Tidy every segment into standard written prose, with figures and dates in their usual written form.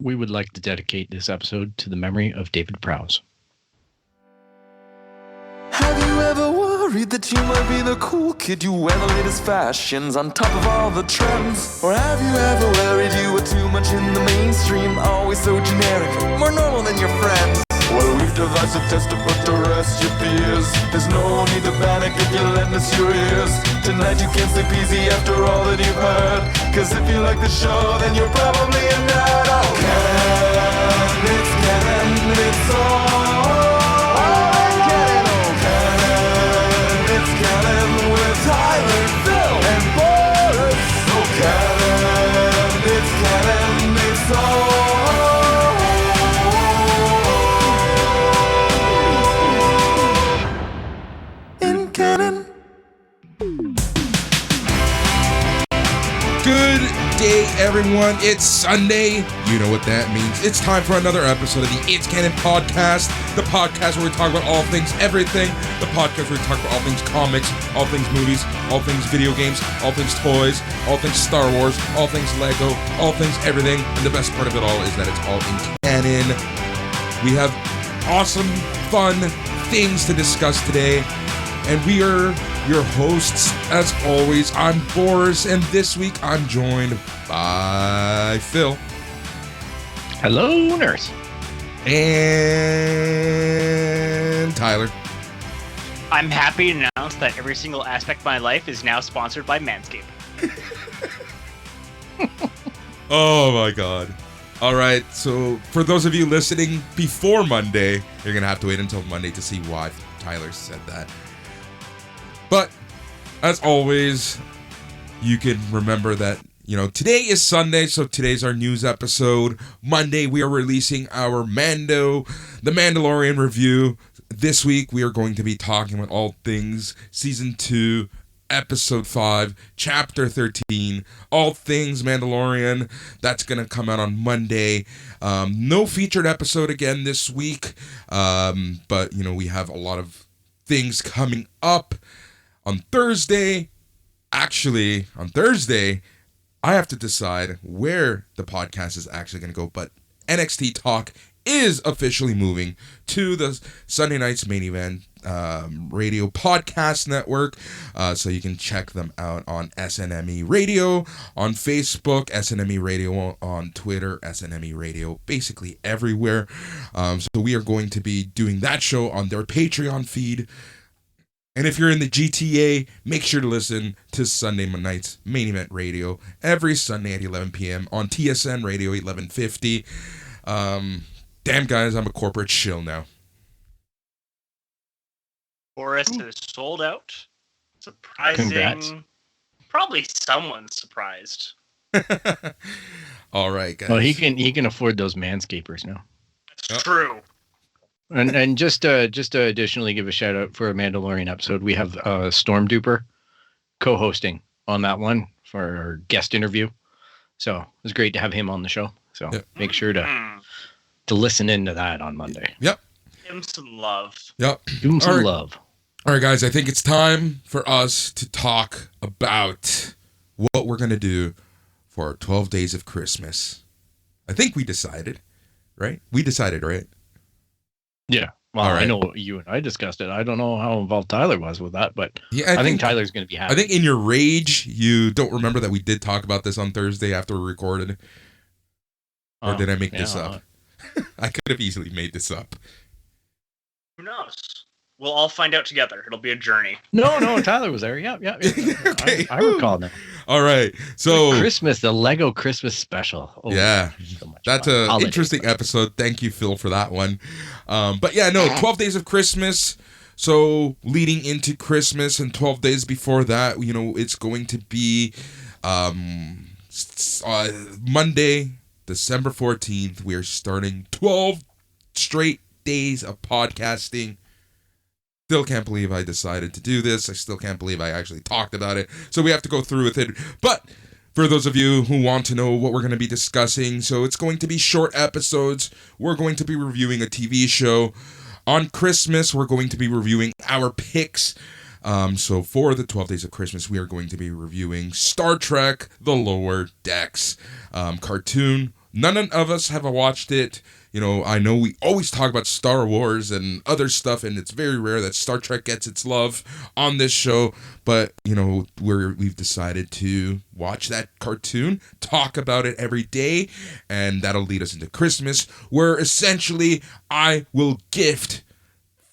we would like to dedicate this episode to the memory of David Prowse. Have you ever worried that you might be the cool kid? You wear the latest fashions on top of all the trends? Or have you ever worried you were too much in the mainstream? Always so generic, more normal than your friends? Well, we've devised a test to put to rest your fears. There's no need to panic if you lend us your ears. Tonight you can't sleep easy after all that you've heard. Cause if you like the show, then you're probably a nerd. Oh, Canon, it's all. Canon with Tyler, Phil, and Boris. Oh, Canon, it's Canon, it's all in Canon. Good day, everyone. It's Sunday. You know what that means. It's time for another episode of the It's Canon podcast, the podcast where we talk about all things everything, the podcast where we talk about all things comics, all things movies, all things video games, all things toys, all things Star Wars, all things Lego, all things everything. And the best part of it all is that it's all in canon. We have awesome, fun things to discuss today, and we are your hosts, as always. I'm Boris, and this week I'm joined by Phil. Hello, nurse. And Tyler. I'm happy to announce that every single aspect of my life is now sponsored by Manscaped. Oh my god. Alright, so for those of you listening before Monday, you're going to have to wait until Monday to see why Tyler said that. But, as always, you can remember that, today is Sunday, so today's our news episode. Monday, we are releasing our The Mandalorian review. This week, we are going to be talking about all things Season 2, Episode 5, Chapter 13, all things Mandalorian. That's going to come out on Monday. No featured episode again this week, but, we have a lot of things coming up. On Thursday, I have to decide where the podcast is actually going to go, but NXT Talk is officially moving to the Sunday Night's Main Event radio podcast network, so you can check them out on SNME Radio, on Facebook, SNME Radio on Twitter, SNME Radio, basically everywhere. So we are going to be doing that show on their Patreon feed. And if you're in the GTA, make sure to listen to Sunday Night's Main Event Radio every Sunday at 11 p.m. on TSN Radio 1150. Damn, guys, I'm a corporate shill now. Boris is sold out. Surprising. Congrats. Probably someone's surprised. All right, guys. Well, he can afford those manscapers now. That's true. And just to additionally give a shout out for a Mandalorian episode, we have Storm Duper co-hosting on that one for our guest interview. So it was great to have him on the show. So make sure to listen into that on Monday. Yep. Give him some love. Yep. Give him some love. All right, guys, I think it's time for us to talk about what we're going to do for 12 Days of Christmas. I think we decided, right? We decided, right? Yeah. Well, right. I know you and I discussed it. I don't know how involved Tyler was with that, but yeah, I think Tyler's going to be happy. I think in your rage, you don't remember that we did talk about this on Thursday after we recorded. Or did I make this up? I could have easily made this up. Who knows? We'll all find out together. It'll be a journey. No, Tyler was there. Yeah. Okay. I recall now. All right. So the Lego Christmas special. Oh, yeah, so much that's fun. an interesting episode. Thank you, Phil, for that one. But yeah, no, 12 Days of Christmas. So leading into Christmas and 12 days before that, it's going to be Monday, December 14th. We are starting 12 straight days of podcasting. Still can't believe I decided to do this. I still can't believe I actually talked about it. So we have to go through with it. But for those of you who want to know what we're going to be discussing, so it's going to be short episodes. We're going to be reviewing a TV show. On Christmas, we're going to be reviewing our picks. So for the 12 Days of Christmas, we are going to be reviewing Star Trek: The Lower Decks cartoon, None of us have watched it. You know, I know we always talk about Star Wars and other stuff, and it's very rare that Star Trek gets its love on this show. But, you know, we've decided to watch that cartoon, talk about it every day, and that'll lead us into Christmas, where essentially I will gift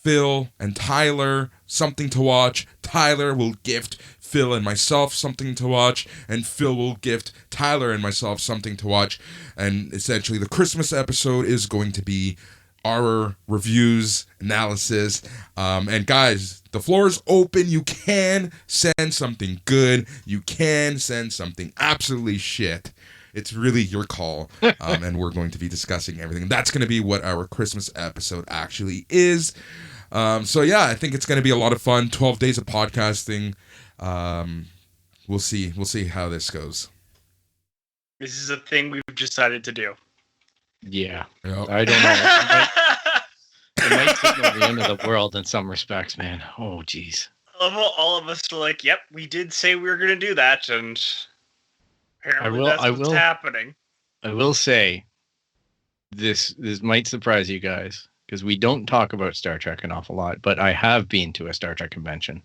Phil and Tyler something to watch. Tyler will gift Phil and myself something to watch, and Phil will gift Tyler and myself something to watch. And essentially the Christmas episode is going to be our reviews, analysis, and guys, the floor is open. You can send something good, you can send something absolutely shit. It's really your call, and we're going to be discussing everything. That's going to be what our Christmas episode actually is. So yeah, I think it's going to be a lot of fun. 12 days of podcasting. We'll see how this goes. This is a thing we've decided to do. Yeah. Yep. I don't know. It might signal the end of the world in some respects, man. Oh, geez. All of us are like, yep, we did say we were going to do that, and apparently that's what's happening. I will say, this might surprise you guys, because we don't talk about Star Trek an awful lot, but I have been to a Star Trek convention.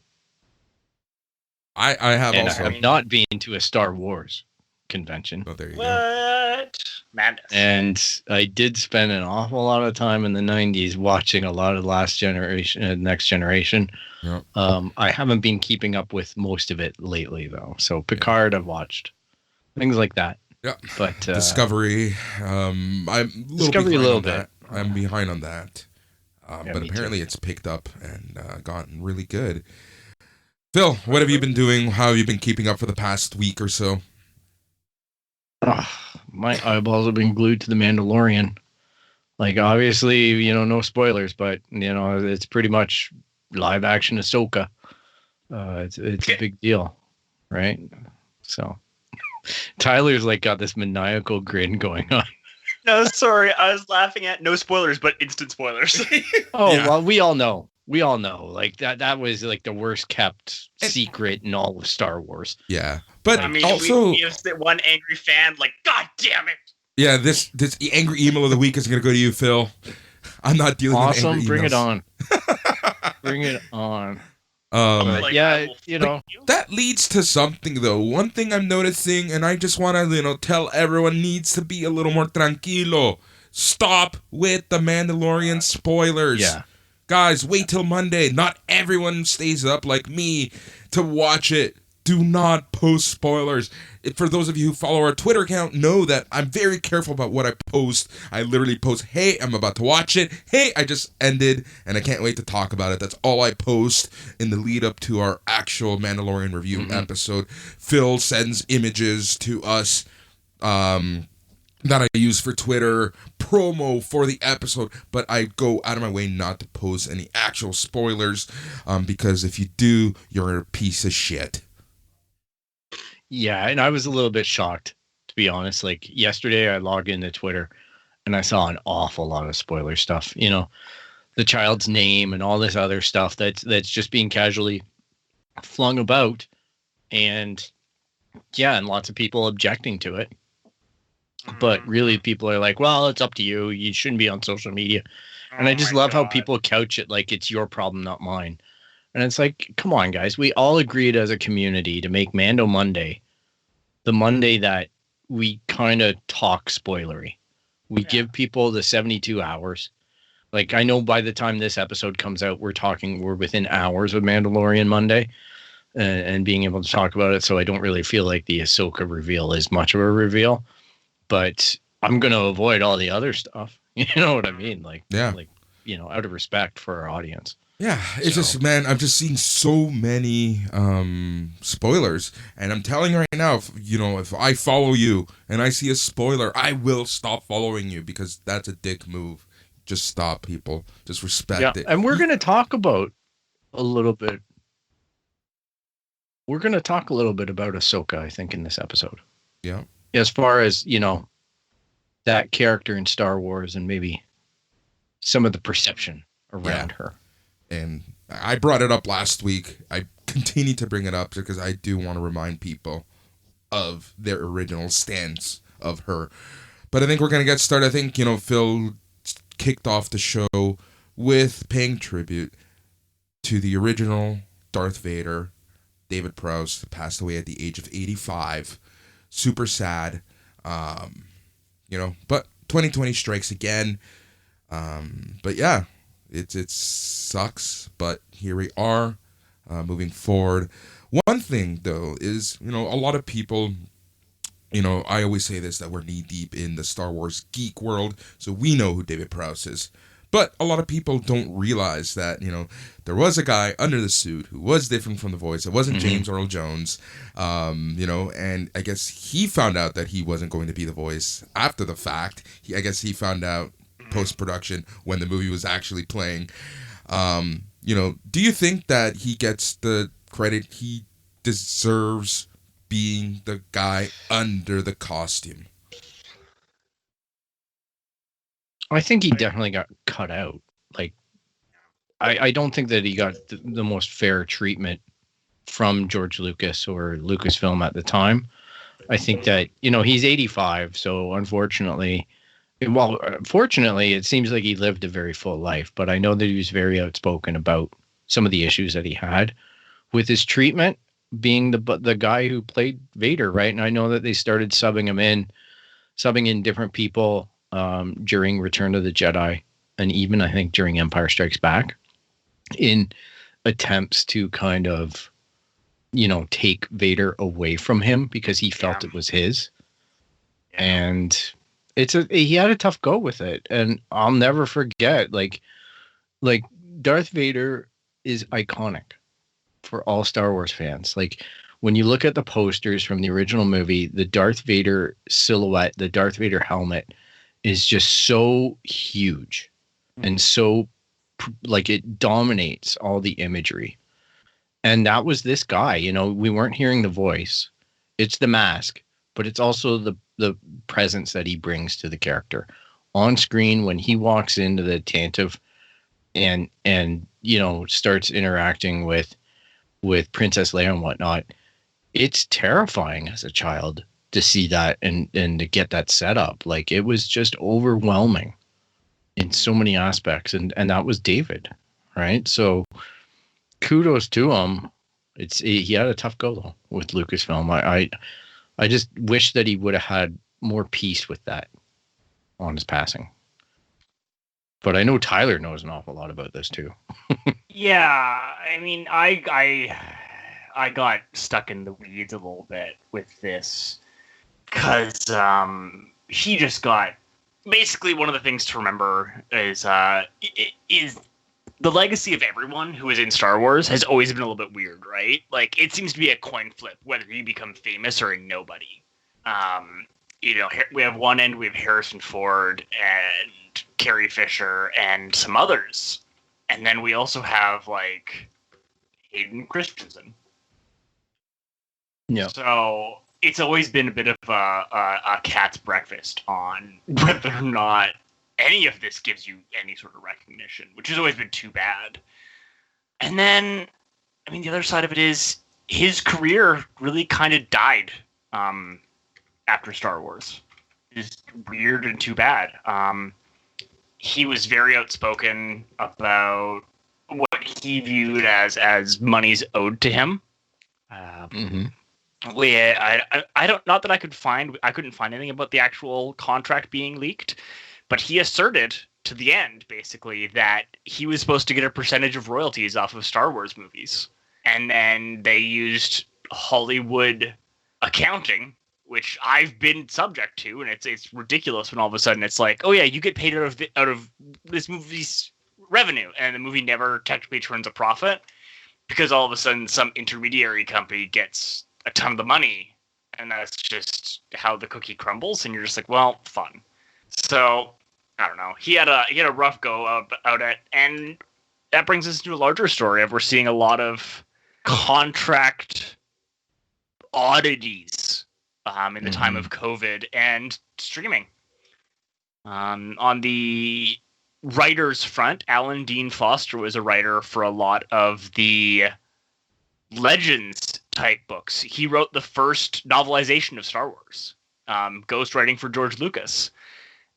I have and also. I have not been to a Star Wars convention. Oh, there you go. What? Madness. And I did spend an awful lot of time in the 90s watching a lot of Last Generation, Next Generation. Yep. I haven't been keeping up with most of it lately, though. So Picard I've watched. Things like that. Yeah. But Discovery. I'm a little bit. I'm behind on that. But apparently it's picked up and gotten really good. Phil, what have you been doing? How have you been keeping up for the past week or so? My eyeballs have been glued to The Mandalorian. Like, obviously, you know, no spoilers, but, you know, it's pretty much live action Ahsoka. It's a big deal, right? So, Tyler's like got this maniacal grin going on. No, sorry, I was laughing at no spoilers, but instant spoilers. Oh, yeah. Well, we all know. Like that was like the worst kept secret in all of Star Wars. Yeah. But I mean, also, we have one angry fan like, God damn it. Yeah, this angry email of the week is going to go to you, Phil. I'm not dealing with angry emails. Awesome, bring it on. Bring it on. Like, yeah, you know. That leads to something, though. One thing I'm noticing, and I just want to, tell everyone needs to be a little more tranquilo. Stop with the Mandalorian spoilers. Yeah. Guys, wait till Monday. Not everyone stays up like me to watch it. Do not post spoilers. For those of you who follow our Twitter account, know that I'm very careful about what I post. I literally post, hey, I'm about to watch it. Hey, I just ended, and I can't wait to talk about it. That's all I post in the lead up to our actual Mandalorian review episode. Phil sends images to us that I use for Twitter, promo for the episode, but I go out of my way not to post any actual spoilers, because if you do, you're a piece of shit. Yeah, and I was a little bit shocked, to be honest. Like, yesterday I logged into Twitter and I saw an awful lot of spoiler stuff. You know, the child's name and all this other stuff that's just being casually flung about. And yeah, and lots of people objecting to it. But really, people are like, well, it's up to you. You shouldn't be on social media. And I just love how people couch it like it's your problem, not mine. And it's like, come on, guys. We all agreed as a community to make Mando Monday the Monday that we kind of talk spoilery. We give people the 72 hours. Like, I know by the time this episode comes out, we're within hours of Mandalorian Monday and being able to talk about it. So I don't really feel like the Ahsoka reveal is much of a reveal. But I'm going to avoid all the other stuff. You know what I mean? Like, out of respect for our audience. Yeah, it's just, man, I'm just seeing so many spoilers. And I'm telling you right now, if I follow you and I see a spoiler, I will stop following you because that's a dick move. Just stop, people. Just respect it. And we're going to talk about a little bit. We're going to talk a little bit about Ahsoka, I think, in this episode. Yeah. As far as, that character in Star Wars and maybe some of the perception around her. And I brought it up last week. I continue to bring it up because I do want to remind people of their original stance of her. But I think we're going to get started. I think, Phil kicked off the show with paying tribute to the original Darth Vader, David Prowse, passed away at the age of 85. Super sad. But 2020 strikes again. But yeah, it sucks, but here we are, moving forward. One thing, though, is, a lot of people, I always say this, that we're knee-deep in the Star Wars geek world, so we know who David Prowse is. But a lot of people don't realize that, there was a guy under the suit who was different from the voice. It wasn't James Earl Jones, and I guess he found out that he wasn't going to be the voice after the fact. I guess he found out post-production when the movie was actually playing. Do you think that he gets the credit he deserves being the guy under the costume? I think he definitely got cut out. Like, I don't think that he got the most fair treatment from George Lucas or Lucasfilm at the time. I think that, he's 85, so unfortunately, fortunately, it seems like he lived a very full life, but I know that he was very outspoken about some of the issues that he had with his treatment, being the guy who played Vader, right? And I know that they started subbing in different people during Return of the Jedi, and even I think during Empire Strikes Back, in attempts to kind of, take Vader away from him because he felt it was his. Yeah. And he had a tough go with it, and I'll never forget, like Darth Vader is iconic for all Star Wars fans. Like, when you look at the posters from the original movie, the Darth Vader silhouette, the Darth Vader helmet is just so huge and so like it dominates all the imagery. And that was this guy, we weren't hearing the voice. It's the mask, but it's also the presence that he brings to the character on screen when he walks into the Tantive and starts interacting with Princess Leia and whatnot. It's terrifying as a child to see that and to get that set up. Like, it was just overwhelming in so many aspects, and that was David, right? So kudos to him. He had a tough go though with Lucasfilm. I just wish that he would have had more peace with that on his passing. But I know Tyler knows an awful lot about this too. Yeah, I mean, I got stuck in the weeds a little bit with this because he just got basically one of the things to remember is the legacy of everyone who is in Star Wars has always been a little bit weird, right? Like, it seems to be a coin flip whether you become famous or a nobody. We have one end, we have Harrison Ford and Carrie Fisher and some others. And then we also have, like, Hayden Christensen. Yeah. So it's always been a bit of a cat's breakfast on whether or not any of this gives you any sort of recognition, which has always been too bad. And then, I mean, the other side of it is his career really kind of died after Star Wars. It's weird and too bad. He was very outspoken about what he viewed as monies owed to him. I don't. Not that I couldn't find anything about the actual contract being leaked, but he asserted to the end basically that he was supposed to get a percentage of royalties off of Star Wars movies, and then they used Hollywood accounting, which I've been subject to, and it's ridiculous when all of a sudden it's like, oh yeah, you get paid out of this movie's revenue, and the movie never technically turns a profit because all of a sudden some intermediary company gets a ton of the money, and that's just how the cookie crumbles, and you're just like, well, fun. So I don't know. He had a rough go out at, and that brings us to a larger story of we're seeing a lot of contract oddities in the time of COVID and streaming. On the writers front, Alan Dean Foster was a writer for a lot of the Legends type books. He wrote the first novelization of Star Wars, ghostwriting for George Lucas.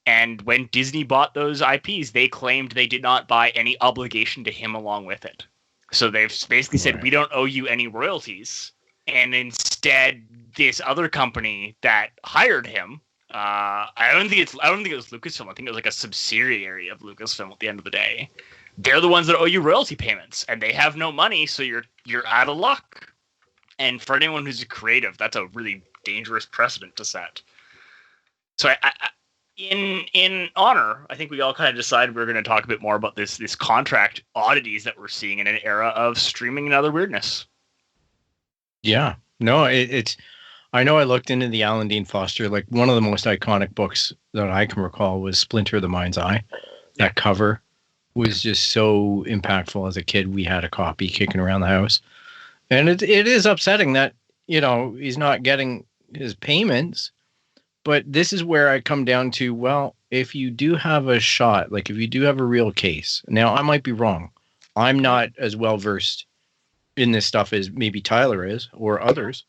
And when Disney bought those IPs, they claimed they did not buy any obligation to him along with it. So they've basically said, we don't owe you any royalties. And instead, this other company that hired him, I don't think it was Lucasfilm. I think it was like a subsidiary of Lucasfilm at the end of the day. They're the ones that owe you royalty payments, and they have no money, so you're out of luck. And for anyone who's a creative, that's a really dangerous precedent to set. So in honor, I think we all kind of decided we were going to talk a bit more about this contract oddities that we're seeing in an era of streaming and other weirdness. Yeah, no, it's. I know I looked into the Alan Dean Foster, like one of the most iconic books that I can recall was Splinter of the Mind's Eye. That cover was just so impactful as a kid. We had a copy kicking around the house. And it is upsetting that, he's not getting his payments. But this is where I come down to, well, if you do have a shot, like if you do have a real case, now I might be wrong. I'm not as well versed in this stuff as maybe Tyler is or others.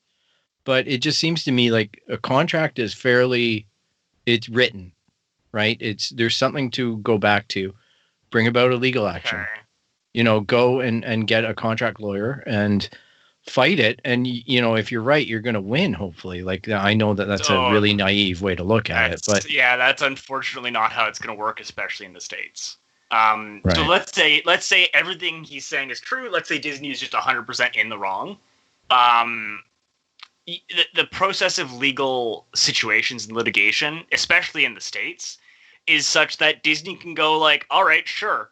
But it just seems to me like a contract is it's written, right? There's something to go back to, bring about a legal action, go and get a contract lawyer and fight it. And, if you're right, you're going to win, hopefully. Like, I know that's a really naive way to look at it, but yeah, that's unfortunately not how it's going to work, especially in the States. Right. So let's say everything he's saying is true. Let's say Disney is just 100% in the wrong. The process of legal situations and litigation, especially in the States, is such that Disney can go like, all right, sure,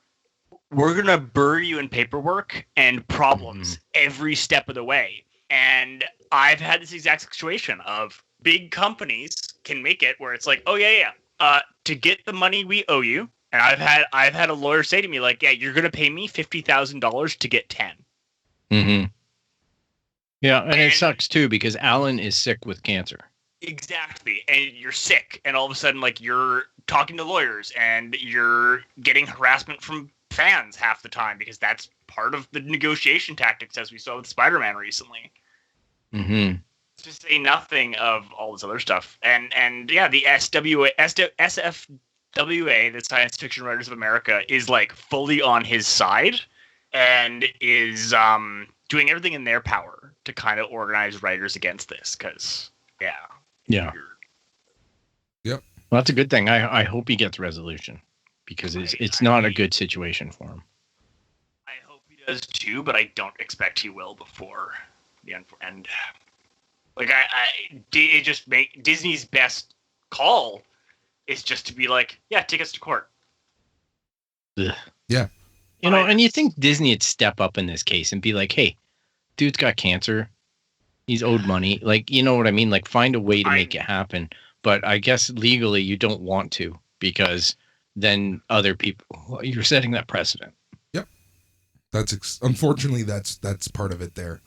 we're going to bury you in paperwork and problems every step of the way. And I've had this exact situation of big companies can make it where it's like, oh, yeah. To get the money we owe you. And I've had a lawyer say to me like, yeah, you're going to pay me $50,000 to get 10. Mm-hmm. Yeah, and it sucks too because Alan is sick with cancer. Exactly, and you're sick, and all of a sudden, like, you're talking to lawyers, and you're getting harassment from fans half the time because that's part of the negotiation tactics, as we saw with Spider-Man recently. Mm-hmm. To say nothing of all this other stuff, and yeah, the SFWA, the Science Fiction Writers of America, is like fully on his side, and is doing everything in their power to kind of organize writers against this, because, yeah. Yep. Well, that's a good thing. I hope he gets resolution, because it's not a good situation for him. I hope he does too, but I don't expect he will before the end. Like, it just Disney's best call is just to be like, yeah, take us to court. Ugh. Yeah. And you think Disney would step up in this case and be like, hey, dude's got cancer. He's owed money. Like, you know what I mean? Like, find a way to make it happen. But I guess legally you don't want to, because then other people, you're setting that precedent. Yep. Unfortunately, that's part of it there.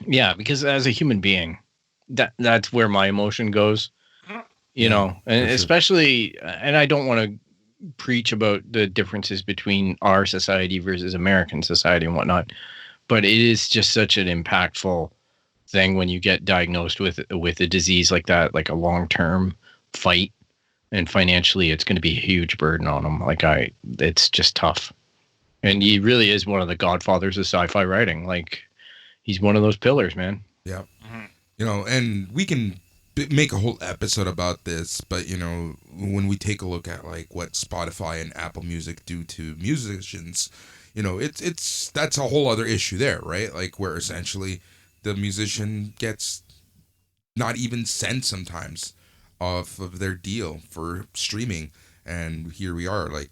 Yeah, because as a human being, that's where my emotion goes, and especially, and I don't want to preach about the differences between our society versus American society and whatnot, but it is just such an impactful thing when you get diagnosed with a disease like that, like a long-term fight, and financially it's going to be a huge burden on them. It's just tough. And he really is one of the godfathers of sci-fi writing. Like, he's one of those pillars, man. Yeah. Mm-hmm. And we can make a whole episode about this, but when we take a look at like what Spotify and Apple Music do to musicians, that's a whole other issue there, right? Like, where essentially the musician gets not even cents sometimes off of their deal for streaming, and here we are, like,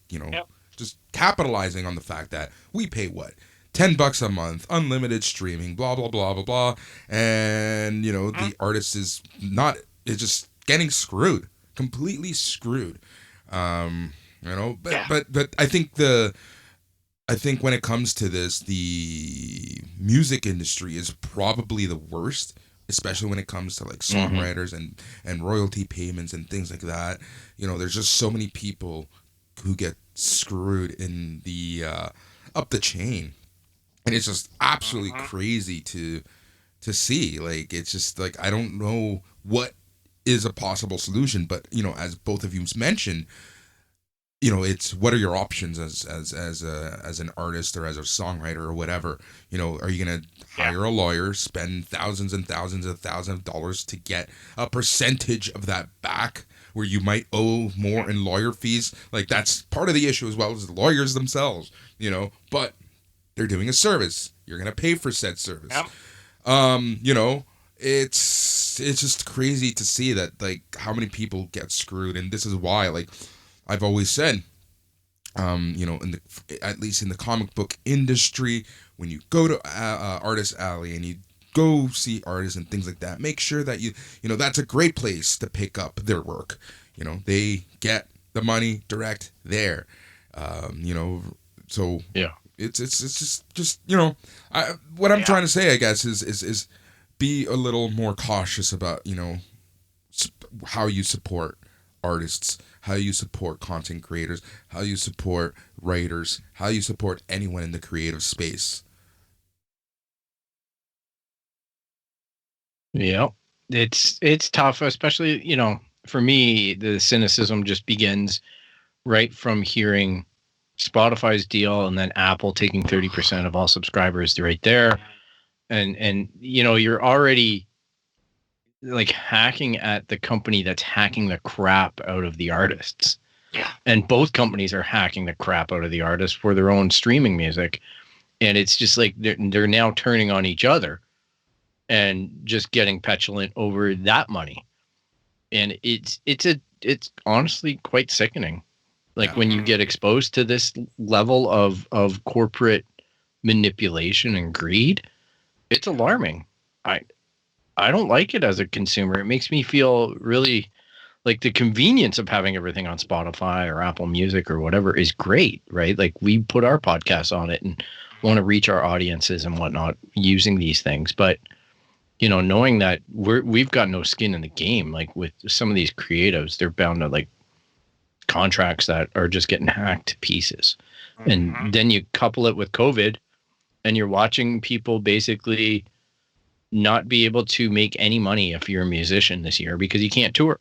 just capitalizing on the fact that we pay what, $10 a month, unlimited streaming, blah blah blah blah blah, and the artist is just getting screwed, completely screwed. But I think when it comes to this, the music industry is probably the worst, especially when it comes to like songwriters and royalty payments and things like that. There's just so many people who get screwed in the up the chain. And it's just absolutely crazy to see. Like, it's just like, I don't know what is a possible solution. But, you know, as both of you mentioned, you know, it's what are your options as an artist or as a songwriter or whatever. You know, are you going to hire a lawyer, spend thousands and thousands of dollars to get a percentage of that back, where you might owe more in lawyer fees? Like, that's part of the issue, as well as the lawyers themselves, you know, but they're doing a service. You're going to pay for said service. You know, it's just crazy to see that, like, how many people get screwed. And this is why, like, I've always said, you know, at least in the comic book industry, when you go to Artist Alley and you go see artists and things like that, make sure that you know, that's a great place to pick up their work. You know, they get the money direct there. You know, so yeah, it's just you know, what I'm trying to say, I guess, is be a little more cautious about, you know, how you support artists, how you support content creators, how you support writers, how you support anyone in the creative space. Yeah, it's tough, especially, you know, for me, the cynicism just begins right from hearing Spotify's deal and then Apple taking 30% of all subscribers right there. And you know, you're already like hacking at the company that's hacking the crap out of the artists. Yeah. And both companies are hacking the crap out of the artists for their own streaming music. And it's just like they're now turning on each other and just getting petulant over that money. And it's honestly quite sickening. Like, when you get exposed to this level of corporate manipulation and greed, it's alarming. I don't like it as a consumer. It makes me feel really like the convenience of having everything on Spotify or Apple Music or whatever is great, right? Like, we put our podcasts on it and want to reach our audiences and whatnot using these things. But, you know, knowing that we've got no skin in the game, like with some of these creatives, they're bound to like contracts that are just getting hacked to pieces. And then you couple it with COVID and you're watching people basically not be able to make any money if you're a musician this year because you can't tour.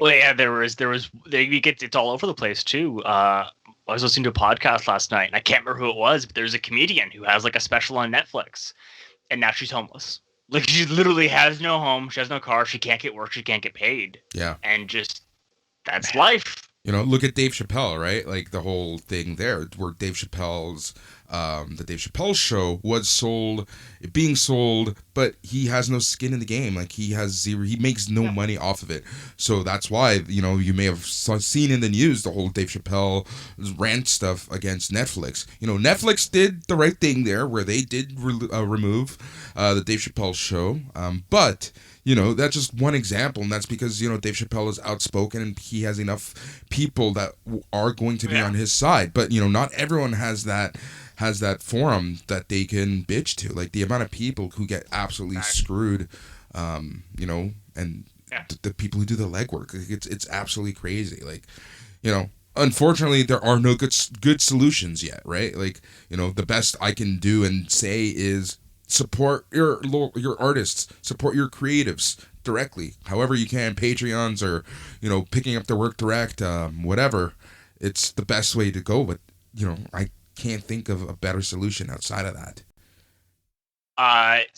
Well, yeah, it's all over the place too. I was listening to a podcast last night, and I can't remember who it was, but there's a comedian who has like a special on Netflix, and now she's homeless. Like, she literally has no home, she has no car, she can't get work, she can't get paid. Yeah. And just, that's life. You know, look at Dave Chappelle, right? Like, the whole thing there, where Dave Chappelle's, the Dave Chappelle show was being sold, but he has no skin in the game. Like, he makes no money off of it. So that's why, you know, you may have seen in the news the whole Dave Chappelle rant stuff against Netflix. You know, Netflix did the right thing there, where they did remove the Dave Chappelle show. But, you know, that's just one example, and that's because, you know, Dave Chappelle is outspoken and he has enough people that are going to be on his side. But, you know, not everyone has that forum that they can bitch to. Like, the amount of people who get absolutely screwed, you know, and the people who do the legwork, it's absolutely crazy. Like, you know, unfortunately, there are no good solutions yet, right? Like, you know, the best I can do and say is support your artists, support your creatives directly, however you can, Patreons or, you know, picking up their work direct, whatever. It's the best way to go, but, you know, I can't think of a better solution outside of that.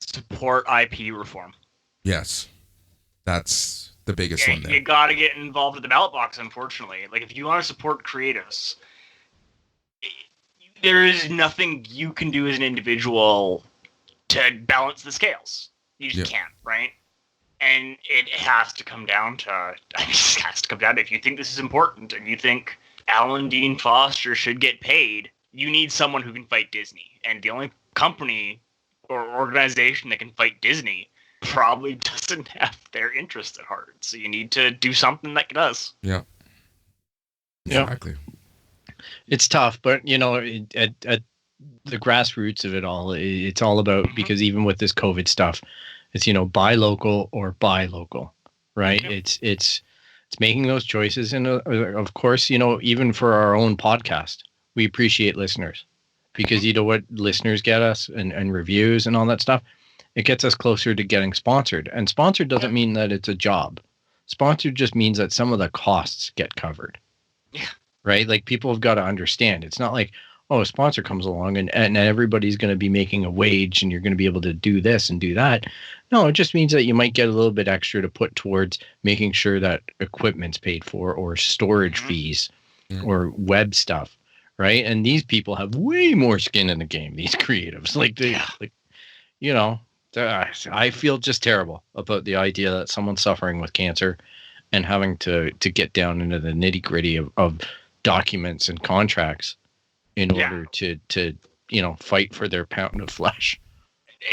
Support IP reform. Yes, that's the biggest one there. You gotta get involved with the ballot box, unfortunately. Like, if you want to support creatives, there is nothing you can do as an individual to balance the scales. You just can't, right? And it has to come down to, if you think this is important and you think Alan Dean Foster should get paid, you need someone who can fight Disney. And the only company or organization that can fight Disney probably doesn't have their interest at heart. So you need to do something that does. Yeah. Exactly. It's tough, but, you know, at the grassroots of it all, it's all about, because even with this COVID stuff, it's, you know, buy local or buy local, right? It's making those choices. And of course, you know, even for our own podcast, we appreciate listeners, because you know what listeners get us and reviews and all that stuff. It gets us closer to getting sponsored, and sponsored doesn't mean that it's a job. Sponsored just means that some of the costs get covered. Yeah. Right? Like, people have got to understand. It's not like, oh, a sponsor comes along and everybody's going to be making a wage and you're going to be able to do this and do that. No, it just means that you might get a little bit extra to put towards making sure that equipment's paid for, or storage fees, or web stuff. Right. And these people have way more skin in the game, these creatives. I feel just terrible about the idea that someone's suffering with cancer and having to get down into the nitty gritty of documents and contracts in order to fight for their pound of flesh.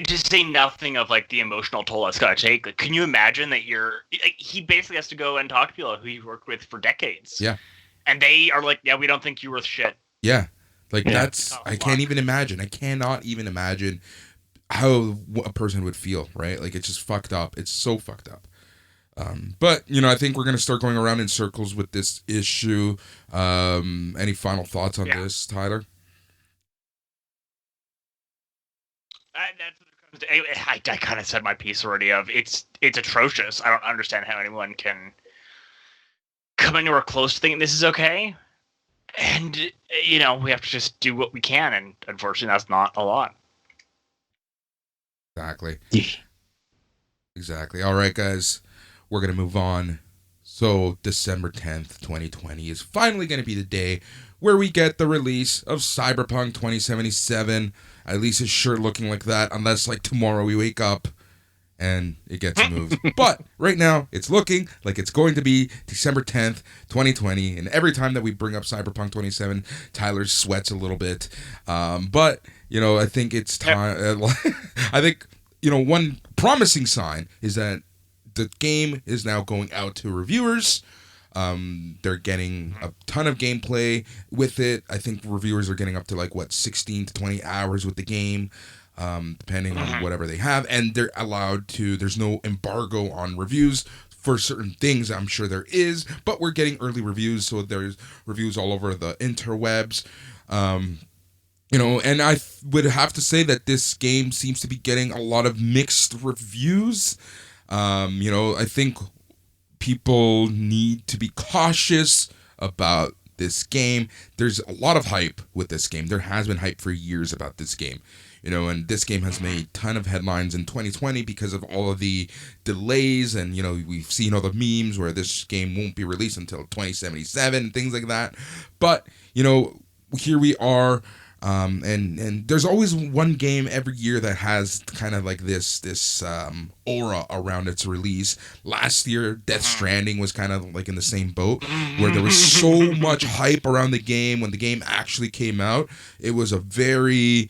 To say nothing of like the emotional toll that's got to take. Like, can you imagine that he basically has to go and talk to people who he worked with for decades. Yeah. And they are like, yeah, we don't think you're worth shit. Yeah. Like, that's, I can't even imagine. I cannot even imagine how a person would feel, right? Like, it's just fucked up. It's so fucked up. But, I think we're going to start going around in circles with this issue. Any final thoughts on this, Tyler? That's what it comes to. I kind of said my piece already of it's atrocious. I don't understand how anyone can come anywhere close to thinking this is okay. And, we have to just do what we can. And unfortunately, that's not a lot. Exactly. Exactly. All right, guys. We're going to move on. So December 10th, 2020 is finally going to be the day where we get the release of Cyberpunk 2077. At least it's sure looking like that, unless like tomorrow we wake up and it gets moved. But right now, it's looking like it's going to be December 10th, 2020. And every time that we bring up Cyberpunk 27, Tyler sweats a little bit. But, I think it's time. I think, one promising sign is that the game is now going out to reviewers. They're getting a ton of gameplay with it. I think reviewers are getting up to 16 to 20 hours with the game, depending on whatever they have. And they're allowed to, there's no embargo on reviews for certain things. I'm sure there is, but we're getting early reviews. So there's reviews all over the interwebs. And I would have to say that this game seems to be getting a lot of mixed reviews. I think people need to be cautious about this game. There's a lot of hype with this game. There has been hype for years about this game. And this game has made a ton of headlines in 2020 because of all of the delays. And, we've seen all the memes where this game won't be released until 2077 and things like that. But, here we are. And there's always one game every year that has kind of like this aura around its release. Last year, Death Stranding was kind of like in the same boat, where there was so much hype around the game. When the game actually came out, it was a very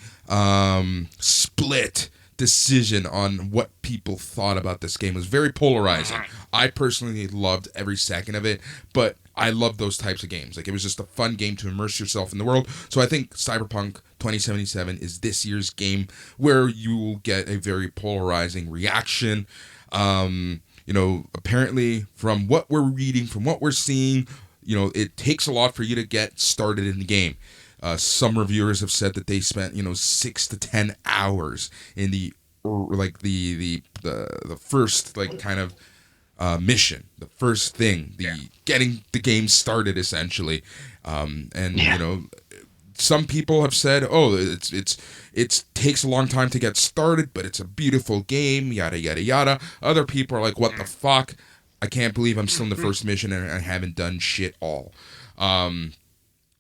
split decision on what people thought about this game. It was very polarizing. I personally loved every second of it, but I love those types of games. Like, it was just a fun game to immerse yourself in the world. So I think Cyberpunk 2077 is this year's game where you will get a very polarizing reaction. Apparently from what we're reading, from what we're seeing, it takes a lot for you to get started in the game. Some reviewers have said that they spent, 6 to 10 hours in the first kind of mission, the first thing, getting the game started essentially. Some people have said, oh, it takes a long time to get started, but it's a beautiful game, yada yada yada. Other people are like, what the fuck? I can't believe I'm still in the first mission and I haven't done shit all.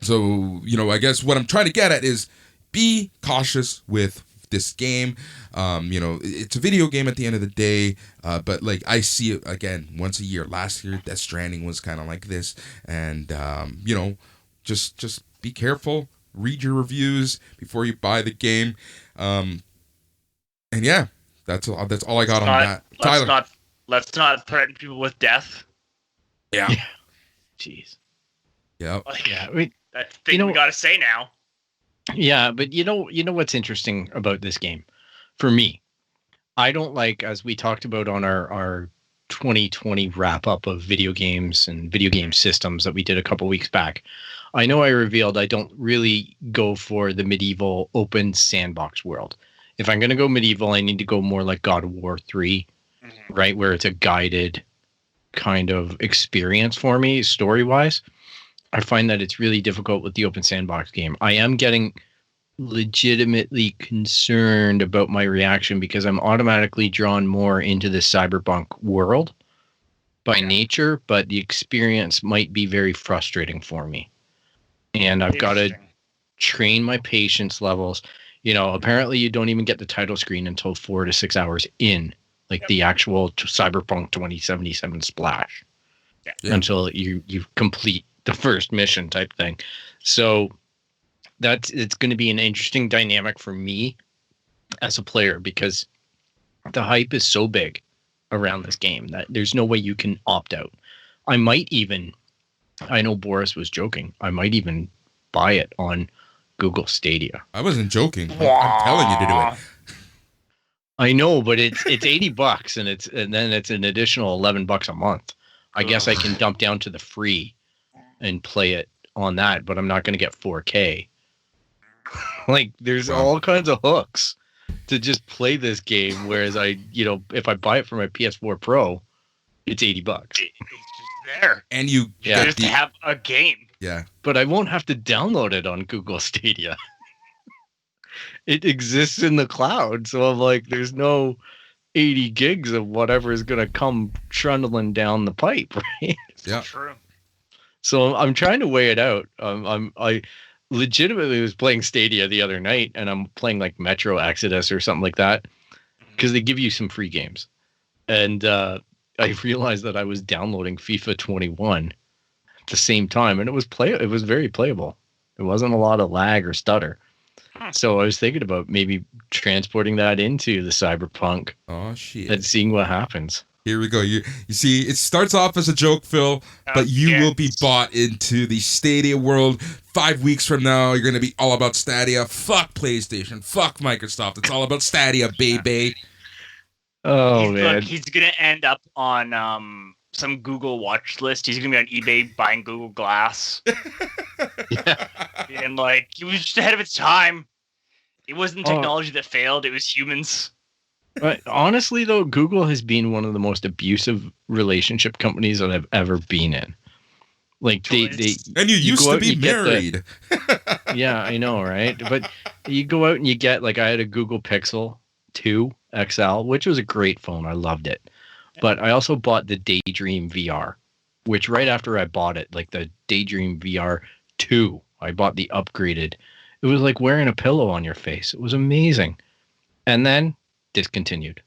So, I guess what I'm trying to get at is be cautious with this game. It's a video game at the end of the day, but I see it again once a year. Last year, Death Stranding was kind of like this, and just be careful. Read your reviews before you buy the game. And yeah, that's all I got on that. Tyler, let's not threaten people with death. Yeah. Jeez. Yep. Yeah. That's the thing we got to say now. Yeah, but you know what's interesting about this game? For me, I don't like, as we talked about on our 2020 wrap-up of video games and video game systems that we did a couple weeks back, I know I revealed I don't really go for the medieval open sandbox world. If I'm going to go medieval, I need to go more like God of War 3, right, where it's a guided kind of experience for me story-wise. I find that it's really difficult with the open sandbox game. I am getting legitimately concerned about my reaction because I'm automatically drawn more into the cyberpunk world by nature, but the experience might be very frustrating for me. And I've got to train my patience levels. Apparently you don't even get the title screen until 4 to 6 hours in, like the actual Cyberpunk 2077 splash, until you complete the first mission type thing. So it's going to be an interesting dynamic for me as a player, because the hype is so big around this game that there's no way you can opt out. I know Boris was joking, I might even buy it on Google Stadia. I wasn't joking. I'm telling you to do it. I know, but it's $80 and then it's an additional $11 a month. I guess I can dump down to the free and play it on that, but I'm not going to get 4K. Like, there's all kinds of hooks to just play this game. Whereas if I buy it for my PS4 Pro, it's $80. It's just there, and you just have a game. Yeah, but I won't have to download it on Google Stadia. It exists in the cloud, so I'm like, there's no 80 gigs of whatever is going to come trundling down the pipe, right? Yeah, true. So I'm trying to weigh it out. I legitimately was playing Stadia the other night, and I'm playing like Metro Exodus or something like that, because they give you some free games. And I realized that I was downloading FIFA 21 at the same time, and it was very playable. It wasn't a lot of lag or stutter. So I was thinking about maybe transporting that into the Cyberpunk. Oh shit! And seeing what happens. Here we go. You see, it starts off as a joke, Phil, but you will be bought into the Stadia world. 5 weeks from now, you're going to be all about Stadia. Fuck PlayStation. Fuck Microsoft. It's all about Stadia, baby. Oh, man. Look, he's going to end up on some Google watch list. He's going to be on eBay buying Google Glass. Yeah. And, he was just ahead of its time. It wasn't technology that failed. It was humans. But honestly, though, Google has been one of the most abusive relationship companies that I've ever been in. Like they and you used to be married. Yeah, I know, right? But you go out and you get, like, I had a Google Pixel 2 XL, which was a great phone. I loved it. But I also bought the Daydream VR, which right after I bought it, like the Daydream VR 2, I bought the upgraded. It was like wearing a pillow on your face. It was amazing. And then discontinued.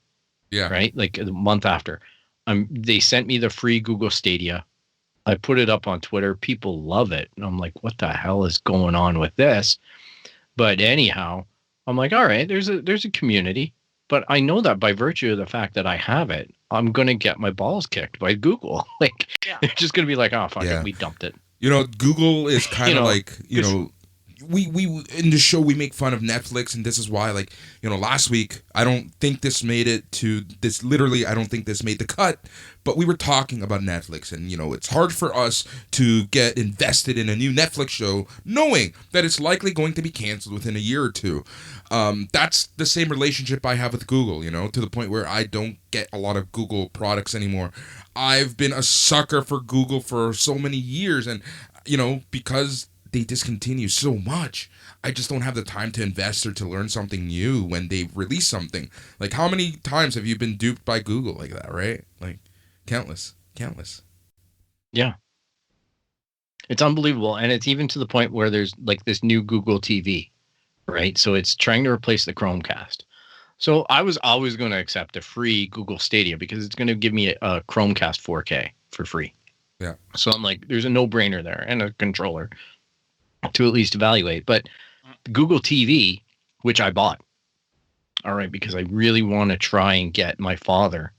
Yeah. Right? Like a month after. They sent me the free Google Stadia. I put it up on Twitter. People love it. And I'm like, what the hell is going on with this? But anyhow, I'm like, all right, there's a community. But I know that by virtue of the fact that I have it, I'm going to get my balls kicked by Google. Like, they're just going to be like, oh, fuck it, we dumped it. Google is kind of like, we in the show we make fun of Netflix, and this is why, last week I don't think this made it to this. Literally, I don't think this made the cut. But we were talking about Netflix, and it's hard for us to get invested in a new Netflix show, knowing that it's likely going to be canceled within a year or two. That's the same relationship I have with Google. To the point where I don't get a lot of Google products anymore. I've been a sucker for Google for so many years, and because they discontinue so much, I just don't have the time to invest or to learn something new when they release something. Like, how many times have you been duped by Google like that, right? Like, countless. Yeah. It's unbelievable. And it's even to the point where there's like this new Google TV, right? So it's trying to replace the Chromecast. So I was always going to accept a free Google Stadia because it's going to give me a Chromecast 4K for free. Yeah. So I'm like, there's a no-brainer there and a controller to at least evaluate. But Google TV, which I bought, all right, because I really want to try and get my father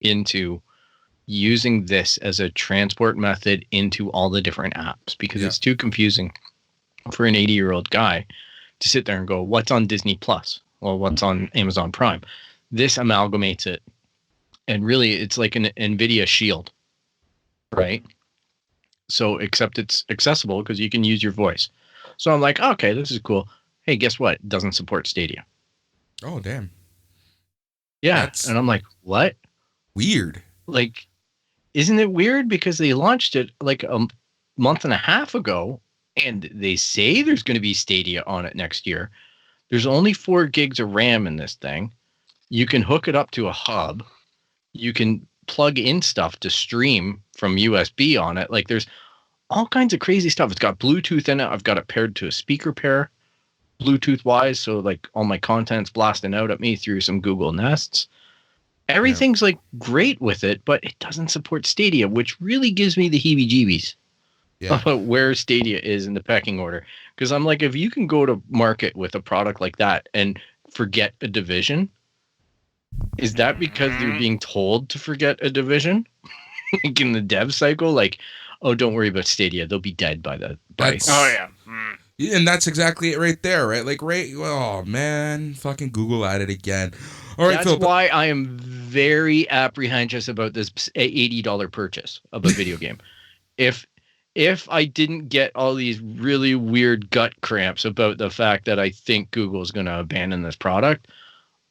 into using this as a transport method into all the different apps, because it's too confusing for an 80-year-old guy to sit there and go, what's on Disney Plus? Well, what's on Amazon Prime? This amalgamates it. And really, it's like an NVIDIA Shield, right? So, except it's accessible because you can use your voice. So I'm like, okay, this is cool. Hey, guess what? It doesn't support Stadia. Oh, damn. Yeah. And I'm like, what? Weird. Like, isn't it weird because they launched it like a month and a half ago, and they say there's going to be Stadia on it next year. There's only 4 gigs of RAM in this thing. You can hook it up to a hub. You can plug in stuff to stream from USB on it. Like there's all kinds of crazy stuff. It's got Bluetooth in it. I've got it paired to a speaker pair, Bluetooth wise. So like all my content's blasting out at me through some Google Nests. Everything's like great with it, but it doesn't support Stadia, which really gives me the heebie-jeebies about where Stadia is in the pecking order. Because I'm like, if you can go to market with a product like that and forget a division, is that because they're being told to forget a division? Like in the dev cycle, like, oh, don't worry about Stadia. They'll be dead by the... And that's exactly it right there, right? Like, oh, man, fucking Google at it again. All right, that's Phil, why I am very apprehensive about this $80 purchase of a video game. If I didn't get all these really weird gut cramps about the fact that I think Google's going to abandon this product,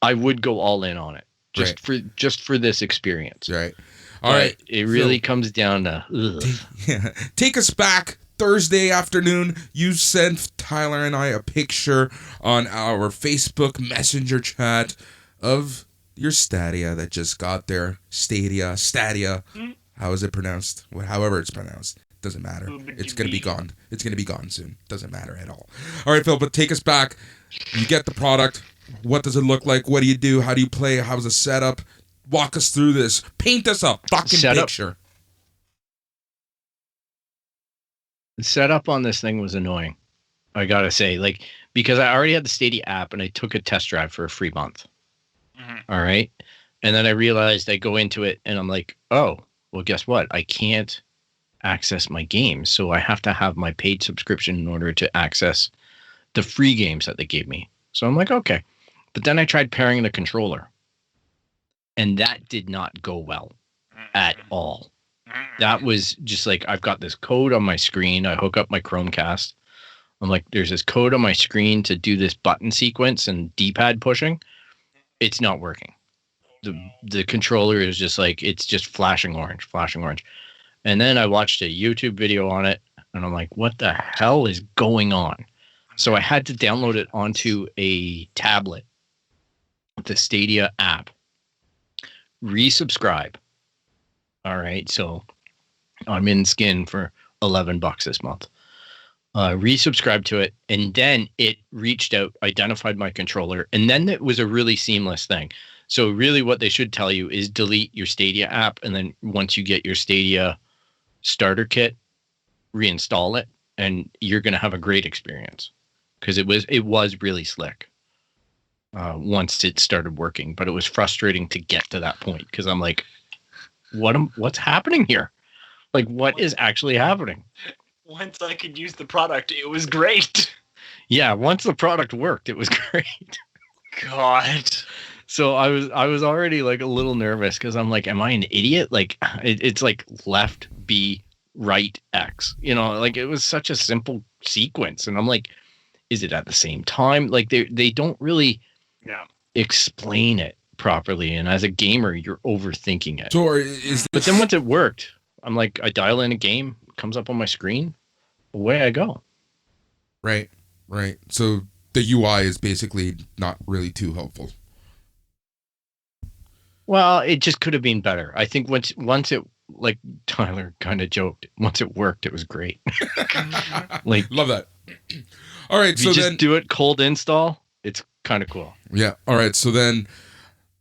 I would go all in on it just for this experience. Right. All right. It really comes down to take us back. Thursday afternoon, you sent Tyler and I a picture on our Facebook Messenger chat of your Stadia that just got there. Stadia. How is it pronounced? However it's pronounced. Doesn't matter. It's going to be gone. It's going to be gone soon. Doesn't matter at all. All right, Phil, but take us back. You get the product. What does it look like? What do you do? How do you play? How's the setup? Walk us through this. Paint us a fucking picture. The setup on this thing was annoying. I got to say, like, because I already had the Stadia app and I took a test drive for a free month. All right. And then I realized I go into it and I'm like, oh, well, guess what? I can't access my games. So I have to have my paid subscription in order to access the free games that they gave me. So I'm like, okay. But then I tried pairing the controller and that did not go well at all. That was just like, I've got this code on my screen. I hook up my Chromecast. I'm like, there's this code on my screen to do this button sequence and D-pad pushing. It's not working. The controller is just like, it's just flashing orange. And then I watched a YouTube video on it and I'm like, what the hell is going on? So I had to download it onto a tablet with the Stadia app, resubscribe. All right, so I'm in skin for $11 this month. Resubscribed to it, and then it reached out, identified my controller, and then it was a really seamless thing. So really what they should tell you is delete your Stadia app, and then once you get your Stadia starter kit, reinstall it, and you're going to have a great experience. Because it was really slick once it started working, but it was frustrating to get to that point, because I'm like, what's happening here? Like, what is actually happening? Once I could use the product, it was great. Yeah, once the product worked, it was great. God. So I was already like a little nervous because I'm like, am I an idiot? Like it's like left B, right X. You know, like it was such a simple sequence, and I'm like, is it at the same time? Like they don't really explain it properly, and as a gamer you're overthinking it. But then once it worked, I'm like, I dial in a game, it comes up on my screen, away I go. Right So the UI is basically not really too helpful. Well, it just could have been better. I think once it, like Tyler kind of joked, once it worked, it was great. Like, love that. All right, so you just then do it cold install. It's kind of cool. Yeah. All right, so then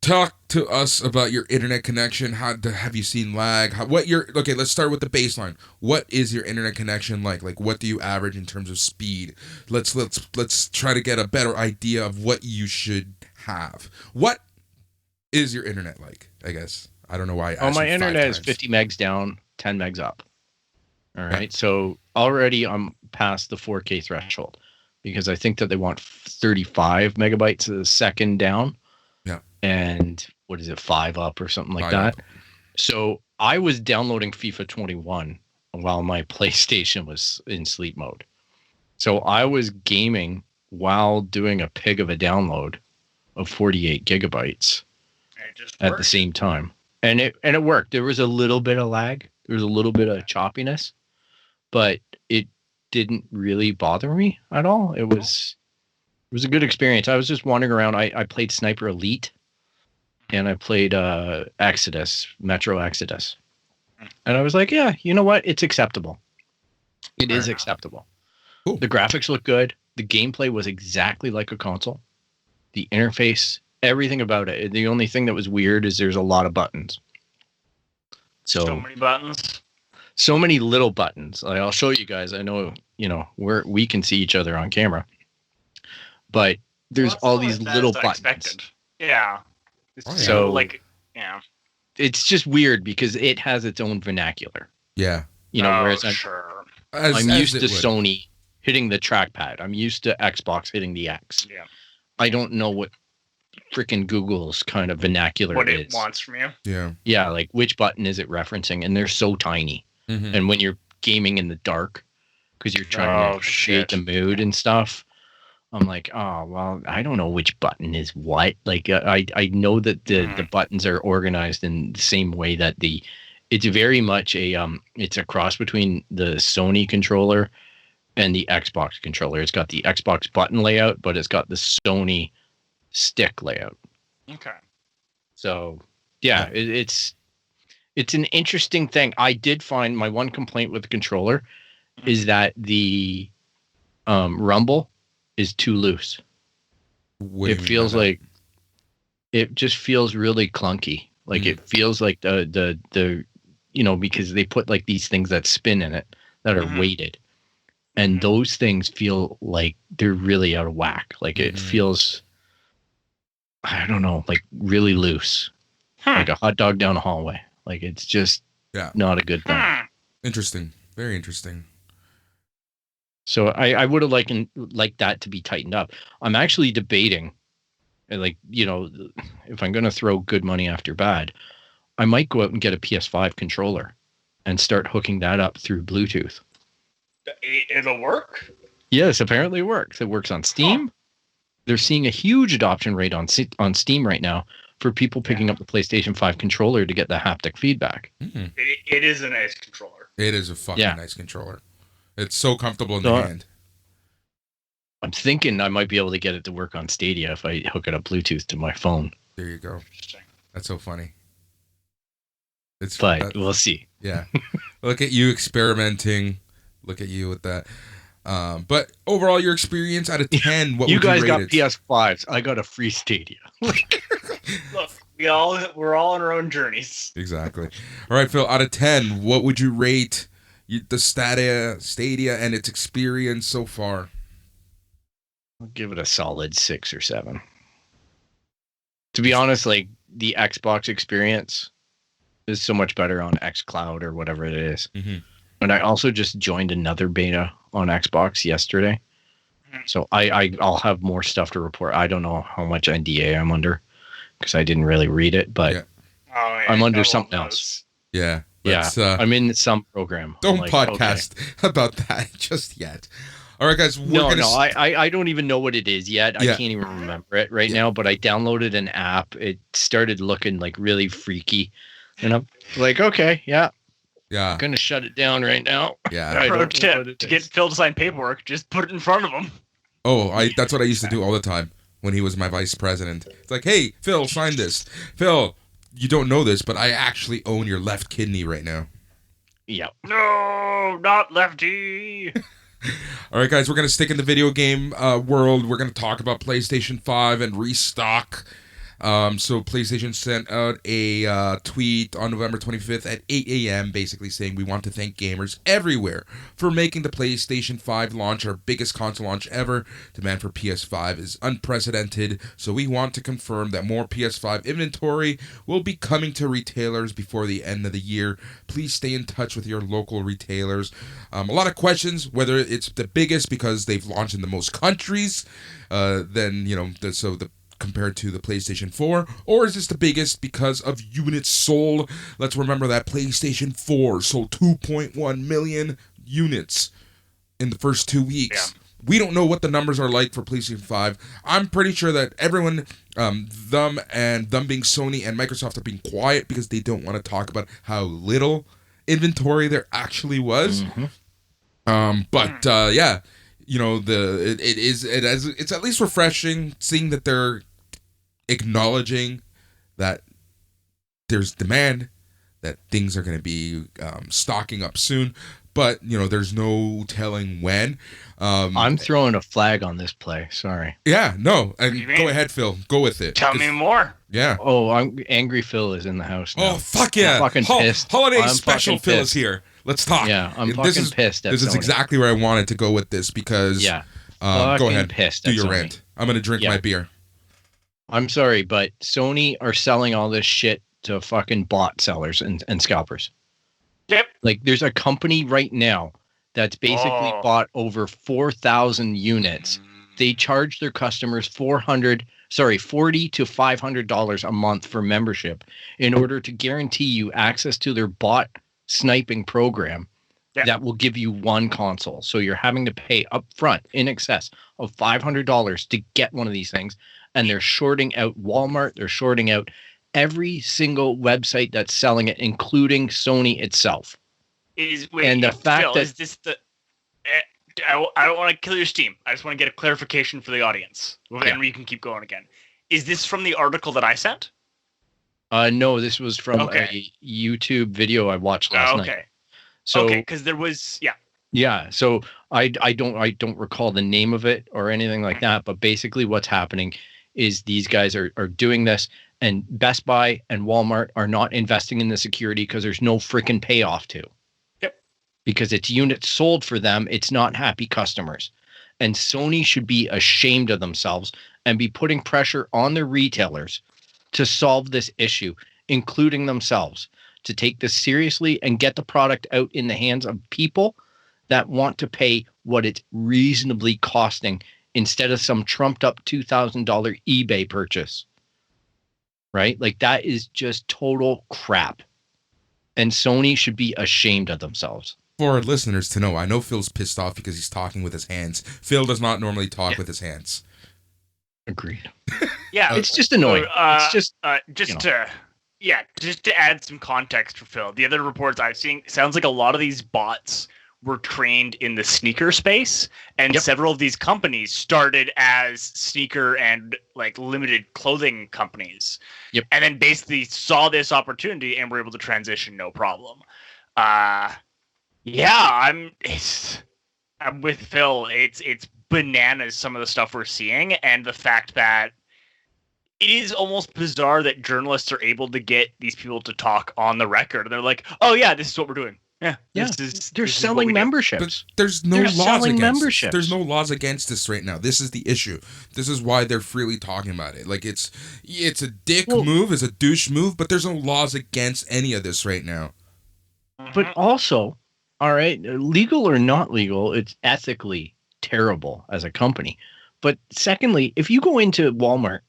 talk to us about your internet connection. How have you seen lag? Okay, let's start with the baseline. What is your internet connection like? Like, what do you average in terms of speed? Let's try to get a better idea of what you should have. What is your internet like? I guess I don't know why. My internet is 50 megs down, 10 megs up. All right, so already I'm past the 4K threshold because I think that they want 35 megabytes a second down. Yeah. And what is it, 5 up or something like that? Up. So I was downloading FIFA 21 while my PlayStation was in sleep mode. So I was gaming while doing a pig of a download of 48 gigabytes at the same time. and it worked. There was a little bit of lag. There was a little bit of choppiness, but it didn't really bother me at all. It was a good experience. I was just wandering around. I played Sniper Elite, and I played Metro Exodus. And I was like, yeah, you know what? It's acceptable. It is acceptable. Cool. The graphics look good. The gameplay was exactly like a console. The interface, everything about it. The only thing that was weird is there's a lot of buttons. So many buttons. So many little buttons. I'll show you guys. I know, we can see each other on camera. But there's all these little buttons. Expected. Yeah. It's just weird because it has its own vernacular. Yeah. Whereas I'm used to Sony hitting the trackpad. I'm used to Xbox hitting the X. Yeah. I don't know what freaking Google's kind of vernacular what is. It wants from you. Yeah. Yeah, like which button is it referencing? And they're so tiny. Mm-hmm. And when you're gaming in the dark, because you're trying to create the mood and stuff, I'm like, oh, well, I don't know which button is what. Like, I know that the buttons are organized in the same way that it's very much it's a cross between the Sony controller and the Xbox controller. It's got the Xbox button layout, but it's got the Sony stick layout. Okay. So, yeah, it's an interesting thing. I did find my one complaint with the controller is that the rumble is too loose. It feels like it just feels really clunky. Like it feels like the because they put like these things that spin in it that are weighted, and those things feel like they're really out of whack. Like it feels, I don't know, like really loose, like a hot dog down a hallway. Like it's just not a good thing. Interesting, very interesting. So I would have liked that to be tightened up. I'm actually debating, if I'm going to throw good money after bad, I might go out and get a PS5 controller and start hooking that up through Bluetooth. It'll work? Yes, apparently it works. It works on Steam. They're seeing a huge adoption rate on Steam right now for people picking up the PlayStation 5 controller to get the haptic feedback. Mm-hmm. It is a nice controller. It is a fucking nice controller. It's so comfortable in the hand. I'm thinking I might be able to get it to work on Stadia if I hook it up Bluetooth to my phone. There you go. That's so funny. We'll see. Yeah. Look at you experimenting. Look at you with that. But overall, your experience out of 10, what would you rate it? You guys got PS5s. I got a free Stadia. Look, we're all on our own journeys. Exactly. All right, Phil, out of 10, what would you rate the Stadia and its experience so far? I'll give it a solid 6 or 7. To be honest, like the Xbox experience is so much better on xCloud or whatever it is. Mm-hmm. And I also just joined another beta on Xbox yesterday. So I'll have more stuff to report. I don't know how much NDA I'm under because I didn't really read it, but I'm under something else. Yeah. I'm in some program. Don't podcast about that just yet. All right, guys. I don't even know what it is yet. I can't even remember it right now, but I downloaded an app. It started looking like really freaky. And I'm like, okay, yeah. I'm going to shut it down right now. Yeah. Pro tip, to get Phil to sign paperwork, just put it in front of him. Oh, that's what I used to do all the time when he was my vice president. It's like, hey, Phil, sign this. Phil, you don't know this, but I actually own your left kidney right now. Yep. No, not lefty. All right, guys, we're going to stick in the video game world. We're going to talk about PlayStation 5 and restock. So PlayStation sent out a tweet on November 25th at 8 a.m. basically saying we want to thank gamers everywhere for making the PlayStation 5 launch our biggest console launch ever. Demand for PS5 is unprecedented, so we want to confirm that more PS5 inventory will be coming to retailers before the end of the year. Please stay in touch with your local retailers. A lot of questions, whether it's the biggest because they've launched in the most countries, compared to the PlayStation 4, or is this the biggest because of units sold? Let's remember that PlayStation 4 sold 2.1 million units in the first 2 weeks. We don't know what the numbers are like for PlayStation 5. I'm pretty sure that everyone, them being Sony and Microsoft, are being quiet because they don't want to talk about how little inventory there actually was. But yeah, you know, it's at least refreshing seeing that they're acknowledging that there's demand, that things are going to be stocking up soon, but you know, there's no telling when. I'm throwing a flag on this play. Sorry. Yeah, no, and go ahead, Phil. Go with it. Tell me more. Yeah. Oh, Angry Phil is in the house now. Oh, fuck yeah! I'm fucking pissed. Holiday special Phil is here. Let's talk. Yeah, I'm fucking pissed. This is exactly where I wanted to go with this because. Yeah. Go ahead. Pissed do your rant. I'm gonna drink my beer. I'm sorry, but Sony are selling all this shit to fucking bot sellers and scalpers. Yep. Like, there's a company right now that's basically bought over 4,000 units. They charge their customers $40 to $500 a month for membership in order to guarantee you access to their bot sniping program that will give you one console. So you're having to pay up front in excess of $500 to get one of these things. And they're shorting out Walmart. They're shorting out every single website that's selling it, including Sony itself. Is this the? I don't want to kill your steam. I just want to get a clarification for the audience. Then you can keep going again. Is this from the article that I sent? No, this was from a YouTube video I watched last night. So because there was Yeah, so I don't recall the name of it or anything like that, but basically what's happening is these guys are doing this, and Best Buy and Walmart are not investing in the security because there's no freaking payoff to. Yep. Because it's units sold for them, it's not happy customers. And Sony should be ashamed of themselves and be putting pressure on their retailers to solve this issue, including themselves, to take this seriously and get the product out in the hands of people that want to pay what it's reasonably costing instead of some trumped up $2,000 eBay purchase. Right? Like, that is just total crap. And Sony should be ashamed of themselves. For our listeners to know, I know Phil's pissed off because he's talking with his hands. Phil does not normally talk with his hands. Agreed. Yeah. It's just annoying. It's just just to add some context for Phil, the other reports I've seen, sounds like a lot of these bots were trained in the sneaker space, and several of these companies started as sneaker and like limited clothing companies. Yep. And then basically saw this opportunity and were able to transition no problem. I'm with Phil. It's bananas, some of the stuff we're seeing, and the fact that it is almost bizarre that journalists are able to get these people to talk on the record. They're like, "Oh yeah, this is what we're doing." They're selling memberships. But there's no laws against it. There's no laws against this right now. This is the issue. This is why they're freely talking about it. Like, it's a dick move, it's a douche move, but there's no laws against any of this right now. But also, all right, legal or not legal, it's ethically terrible as a company. But secondly, if you go into Walmart,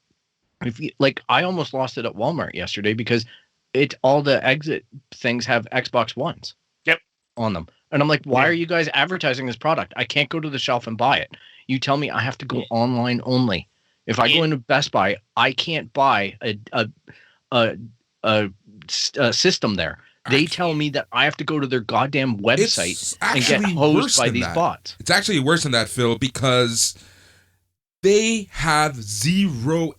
I almost lost it at Walmart yesterday because all the exit things have Xbox Ones on them. And I'm like, why are you guys advertising this product? I can't go to the shelf and buy it. You tell me I have to go online only. If I go into Best Buy, I can't buy a system there. They tell me that I have to go to their goddamn website and get hosed by these bots. It's actually worse than that, Phil, because they have zero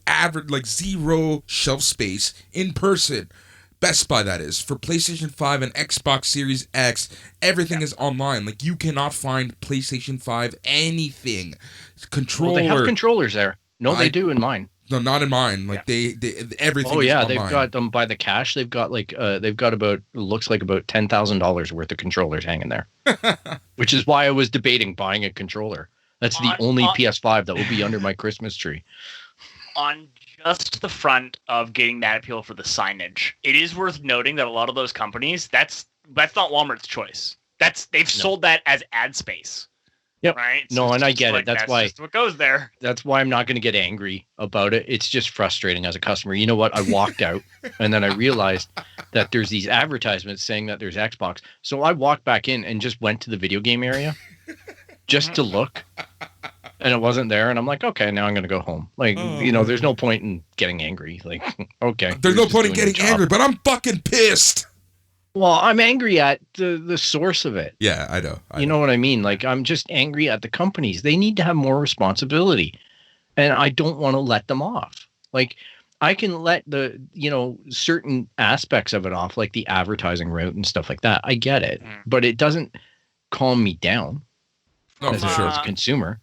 shelf space in person. Best Buy, that is, for PlayStation 5 and Xbox Series X, everything is online. Like, you cannot find PlayStation 5 anything. Controller. Well, they have controllers there. No, they do in mine. No, not in mine. Like, they everything. Oh is yeah, online. they've got them by the cash. They've got about looks like about $10,000 worth of controllers hanging there, which is why I was debating buying a controller. That's the only PS5 that will be under my Christmas tree. On just the front of getting that appeal for the signage, it is worth noting that a lot of those companies, that's not Walmart's choice. They've sold that as ad space. Yep. Right. No, and I get it. That's why just what goes there. That's why I'm not going to get angry about it. It's just frustrating as a customer. You know what? I walked out and then I realized that there's these advertisements saying that there's Xbox. So I walked back in and just went to the video game area just to look. And it wasn't there, and I'm like, okay, now I'm gonna go home. Like, there's no point in getting angry. Like, okay, there's no point in getting angry, but I'm fucking pissed. Well, I'm angry at the source of it. Yeah, I know. You know what I mean? Like, I'm just angry at the companies. They need to have more responsibility, and I don't want to let them off. Like, I can let the certain aspects of it off, like the advertising route and stuff like that. I get it, but it doesn't calm me down as a consumer.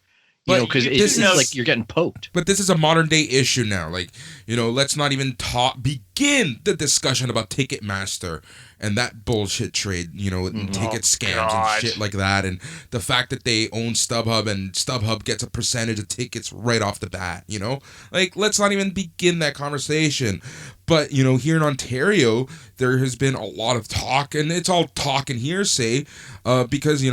Because it's like you're getting poked. But this is a modern day issue now. Like, let's not even begin the discussion about Ticketmaster and that bullshit trade, and ticket scams and shit like that. And the fact that they own StubHub and StubHub gets a percentage of tickets right off the bat, Like, let's not even begin that conversation. But, here in Ontario, there has been a lot of talk, and it's all talk and hearsay, because,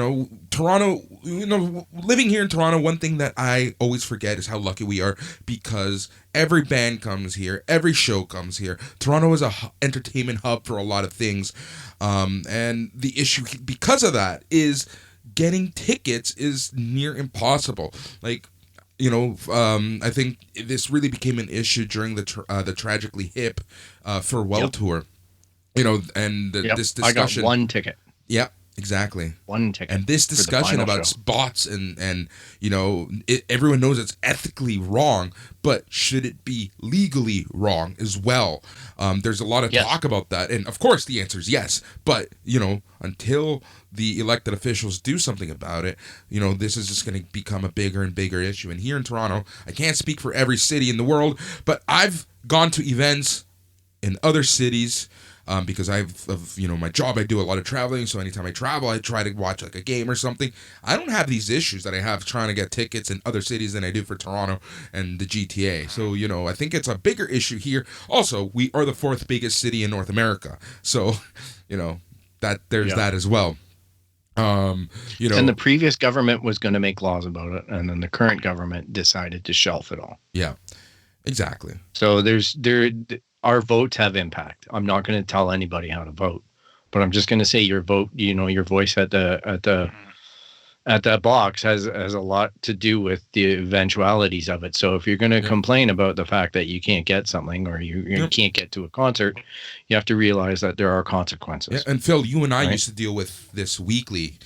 Toronto, living here in Toronto, one thing that I always forget is how lucky we are, because every band comes here, every show comes here. Toronto is a entertainment hub for a lot of things, and the issue because of that is getting tickets is near impossible. Like, I think this really became an issue during the Tragically Hip farewell tour. And this discussion. I got one ticket. Yep, exactly. One ticket. And this discussion about bots and everyone knows it's ethically wrong, but should it be legally wrong as well? There's a lot of talk about that, and of course the answer is yes. But until the elected officials do something about it, this is just going to become a bigger and bigger issue. And here in Toronto, I can't speak for every city in the world, but I've gone to events in other cities. Because of my job, I do a lot of traveling. So anytime I travel, I try to watch like a game or something. I don't have these issues that I have trying to get tickets in other cities than I do for Toronto and the GTA. So, I think it's a bigger issue here. Also, we are the 4th biggest city in North America. So, that there's that as well. And the previous government was going to make laws about it, and then the current government decided to shelf it all. Yeah, exactly. So our votes have impact. I'm not going to tell anybody how to vote, but I'm just going to say your vote, your voice at the box has a lot to do with the eventualities of it. So if you're going to complain about the fact that you can't get something or you can't get to a concert, you have to realize that there are consequences. Yeah, and Phil, you and I used to deal with this weekly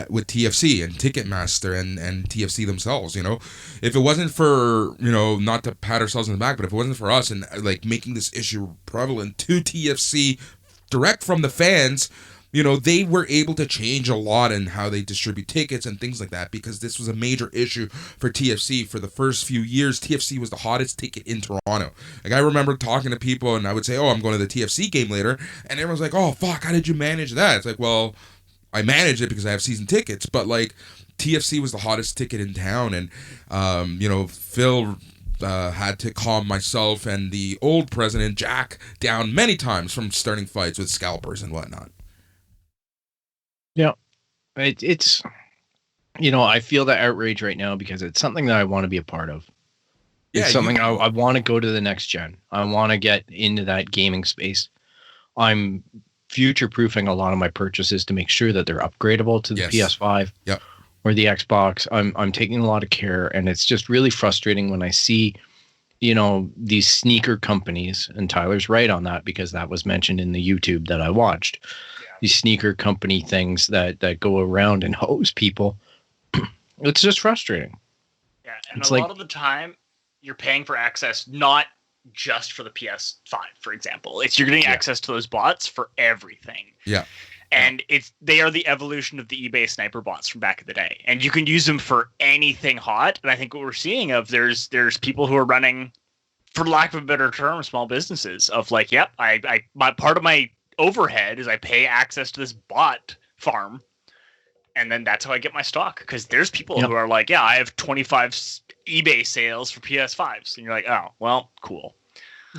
with TFC and Ticketmaster and TFC themselves. If it wasn't for, not to pat ourselves in the back, but if it wasn't for us and like making this issue prevalent to TFC direct from the fans, they were able to change a lot in how they distribute tickets and things like that, because this was a major issue for TFC. For the first few years, TFC was the hottest ticket in Toronto. Like, I remember talking to people and I would say, oh, I'm going to the TFC game later. And everyone's like, oh, fuck, how did you manage that? It's like, well, I managed it because I have season tickets, but like TFC was the hottest ticket in town. And, Phil had to calm myself and the old president, Jack, down many times from starting fights with scalpers and whatnot. Yeah, it's I feel that outrage right now because it's something that I want to be a part of. It's something I want to go to the next gen. I want to get into that gaming space. I'm future-proofing a lot of my purchases to make sure that they're upgradable to the PS5 or the Xbox. I'm taking a lot of care, and it's just really frustrating when I see, these sneaker companies, and Tyler's right on that because that was mentioned in the YouTube that I watched. These sneaker company things that go around and hose people. It's just frustrating. Yeah, and it's a lot of the time you're paying for access not just for the PS5, for example. You're getting access to those bots for everything. Yeah. And they are the evolution of the eBay sniper bots from back in the day. And you can use them for anything hot. And I think what we're seeing there's people who are running, for lack of a better term, small businesses of like, yep, my part of my overhead is I pay access to this bot farm. And then that's how I get my stock. Because there's people who are like, yeah, I have 25 eBay sales for PS5s. And you're like, oh, well, cool.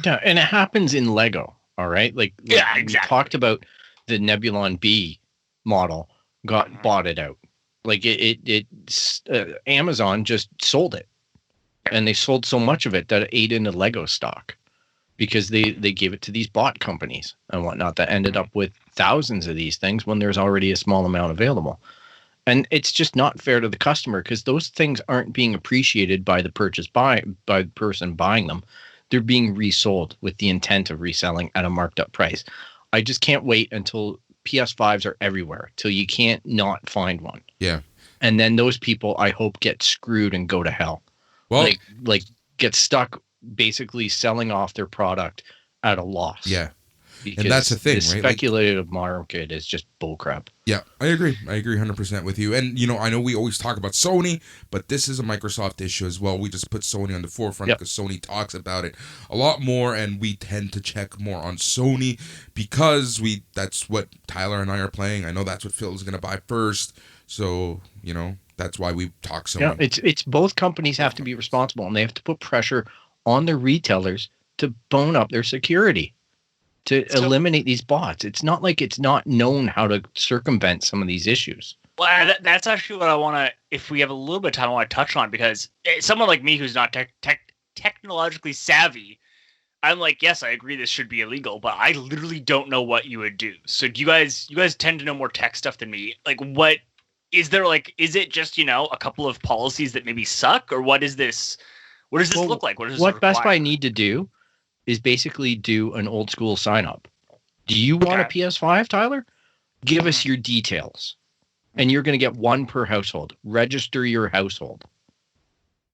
Yeah, and it happens in Lego, all right? Like exactly. We talked about the Nebulon B model bought it out. Like Amazon just sold it. And they sold so much of it that it ate into Lego stock because they gave it to these bot companies and whatnot that ended up with thousands of these things when there's already a small amount available. And it's just not fair to the customer because those things aren't being appreciated by the by the person buying them. They're being resold with the intent of reselling at a marked up price. I just can't wait until PS5s are everywhere, till you can't not find one. Yeah. And then those people, I hope, get screwed and go to hell. Well, like get stuck basically selling off their product at a loss. yeah. Because And that's the thing, this right? speculative market is just bullcrap. Yeah, I agree. I agree 100% with you. And, you know, I know we always talk about Sony, but this is a Microsoft issue as well. We just put Sony on the forefront because Sony talks about it a lot more, and we tend to check more on Sony because that's what Tyler and I are playing. I know that's what Phil is going to buy first. So, you know, that's why we talk Sony. Yeah, it's both companies have to be responsible, and they have to put pressure on their retailers to bone up their security, to eliminate these bots. It's not like it's not known how to circumvent some of these issues. Well, that's actually what I want to, if we have a little bit of time, I want to touch on, because someone like me who's not technologically savvy, I'm like, yes, I agree this should be illegal, but I literally don't know what you would do. So do you guys tend to know more tech stuff than me. Like, what is there, like, is it just, you know, a couple of policies that maybe suck, or what is this? What does this look like? What Best Buy need to do is basically do an old school sign up. Do you want a PS5, Tyler? Give us your details. And you're going to get one per household. Register your household.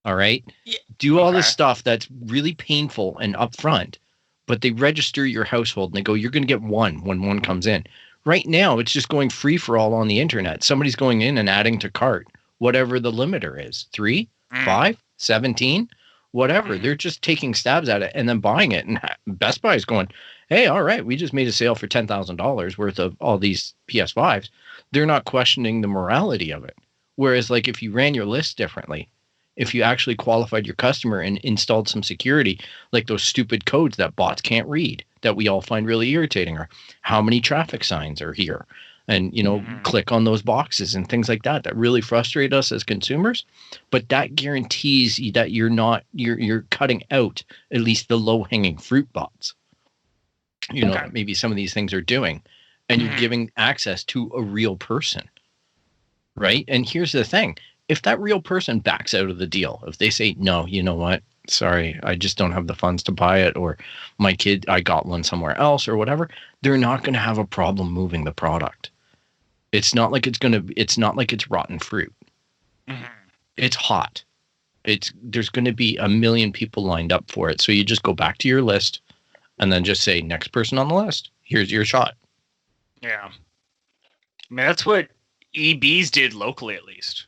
All right? Yeah. Do all this stuff that's really painful and upfront, but they register your household and they go, you're going to get one when one comes in. Right now, it's just going free for all on the internet. Somebody's going in and adding to cart, whatever the limiter is. 3, 5, 17, whatever. They're just taking stabs at it and then buying it. And Best Buy is going, hey, all right, we just made a sale for $10,000 worth of all these PS5s. They're not questioning the morality of it. Whereas, like, if you ran your list differently, if you actually qualified your customer and installed some security, like those stupid codes that bots can't read, that we all find really irritating, or how many traffic signs are here, and, you know, click on those boxes and things like that, that really frustrate us as consumers. But that guarantees you that you're cutting out at least the low hanging fruit bots, you know, that maybe some of these things are doing, and you're giving access to a real person. Right. And here's the thing. If that real person backs out of the deal, if they say, no, you know what, sorry, I just don't have the funds to buy it, or my kid, I got one somewhere else, or whatever, they're not going to have a problem moving the product. It's not like it's not like it's rotten fruit. It's hot. There's going to be a million people lined up for it. So you just go back to your list and then just say, next person on the list, here's your shot. Yeah. I mean, that's what EBs did locally, at least.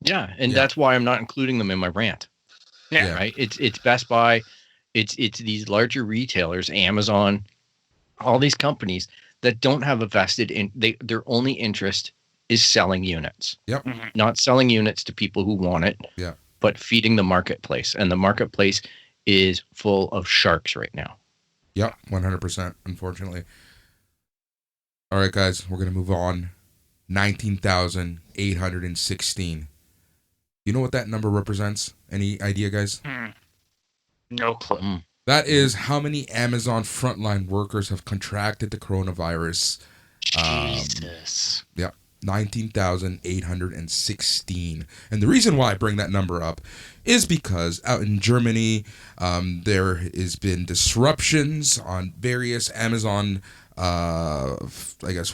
Yeah, and that's why I'm not including them in my rant. Yeah. Right. It's Best Buy, it's these larger retailers, Amazon, all these companies that don't have a vested in their only interest is selling units. Yep. Not selling units to people who want it. Yeah. But feeding the marketplace, and the marketplace is full of sharks right now. Yep, 100%. Unfortunately. All right, guys, we're gonna move on. 19,816. You know what that number represents? Any idea, guys? No clue. That is how many Amazon frontline workers have contracted the coronavirus. Jesus. 19,816. And the reason why I bring that number up is because out in Germany, there has been disruptions on various Amazon,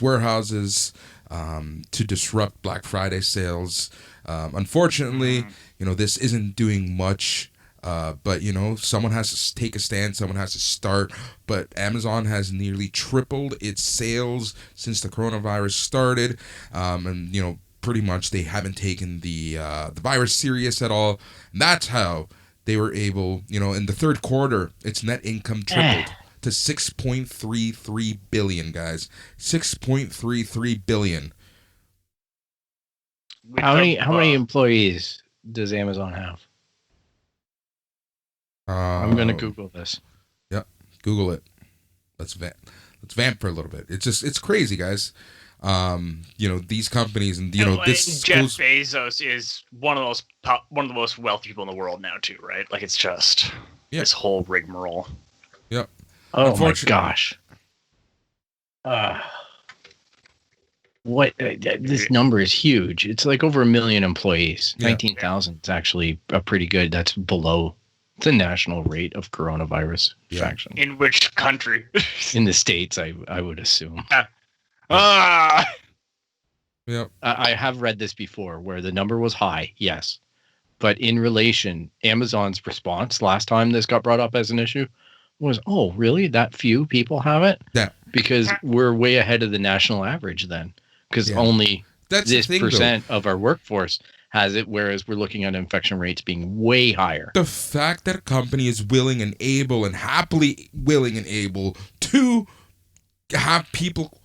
warehouses to disrupt Black Friday sales. Unfortunately, you know, this isn't doing much. But, you know, someone has to take a stand. Someone has to start. But Amazon has nearly tripled its sales since the coronavirus started. And, you know, pretty much they haven't taken the virus serious at all. And that's how they were able, you know, in the third quarter, its net income tripled to 6.33 billion, guys. 6.33 billion. How many employees does Amazon have? I'm gonna Google this. Yep, Google it. Let's vamp for a little bit. It's crazy, guys. You know, these companies, and you know, this Jeff Bezos is one of the most wealthy people in the world now too, right? Like, it's just this whole rigmarole. Yep. Oh my gosh. what this number is huge. It's like over 1 million employees. Yeah. 19,000 is actually a pretty good. That's below the national rate of coronavirus infection. In which country? In the States, I would assume. Ah. Yep. I have read this before where the number was high, yes. But in relation, Amazon's response last time this got brought up as an issue was, oh, really? That few people have it? Yeah. Because we're way ahead of the national average then. Because only That's this the thing, percent of our workforce has it, whereas we're looking at infection rates being way higher. The fact that a company is willing and able and happily willing and able to have people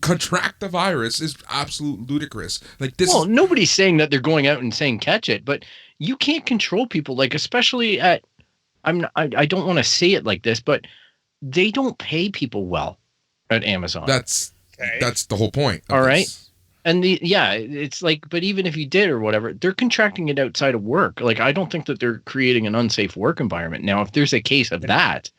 contract the virus is absolute ludicrous. Like this. Well, nobody's saying that they're going out and saying catch it, but you can't control people. Like, especially at, I don't want to say it like this, but they don't pay people well at Amazon. That's the whole point. All right. And it's like, but even if you did or whatever, they're contracting it outside of work. Like, I don't think that they're creating an unsafe work environment. Now, if there's a case of that,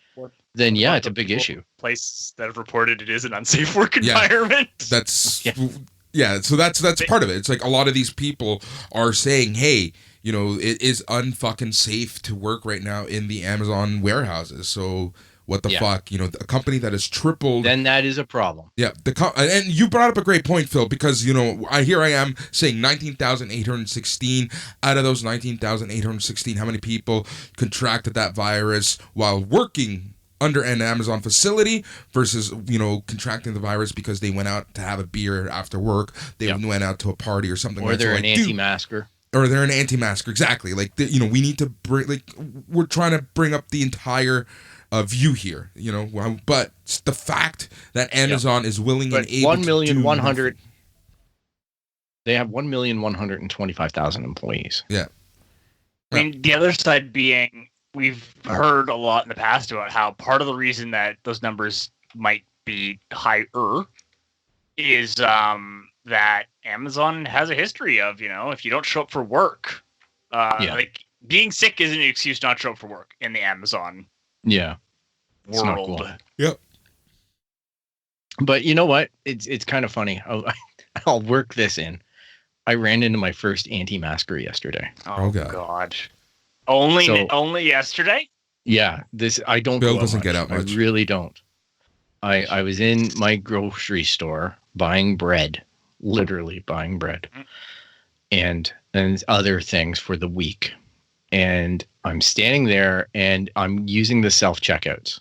then yeah, it's a big issue. Places that have reported it is an unsafe work environment. That's so that's part of it. It's like a lot of these people are saying, hey, you know, it is unfucking safe to work right now in the Amazon warehouses. So what the fuck, you know, a company that has tripled. Then that is a problem. Yeah, and you brought up a great point, Phil, because you know, I am saying 19,816 out of those 19,816, how many people contracted that virus while working under an Amazon facility versus, you know, contracting the virus because they went out to have a beer after work, they went out to a party or something. Or they're an anti-masker. Or they're an anti-masker, exactly. Like, you know, we need to bring, like, we're trying to bring up the entire view here, you know, but the fact that Amazon is willing and able to do they have 1,125,000 employees. Yeah. I mean, the other side being, we've heard a lot in the past about how part of the reason that those numbers might be higher is that Amazon has a history of, you know, if you don't show up for work, like being sick isn't an excuse not to show up for work in the Amazon world. Cool. Yep. But you know what? It's kind of funny. I'll work this in. I ran into my first anti-masker yesterday. Oh God. Only yesterday? Yeah. I don't. Bill doesn't get out much. I really don't. I was in my grocery store buying bread, literally buying bread, and other things for the week. And I'm standing there and I'm using the self-checkouts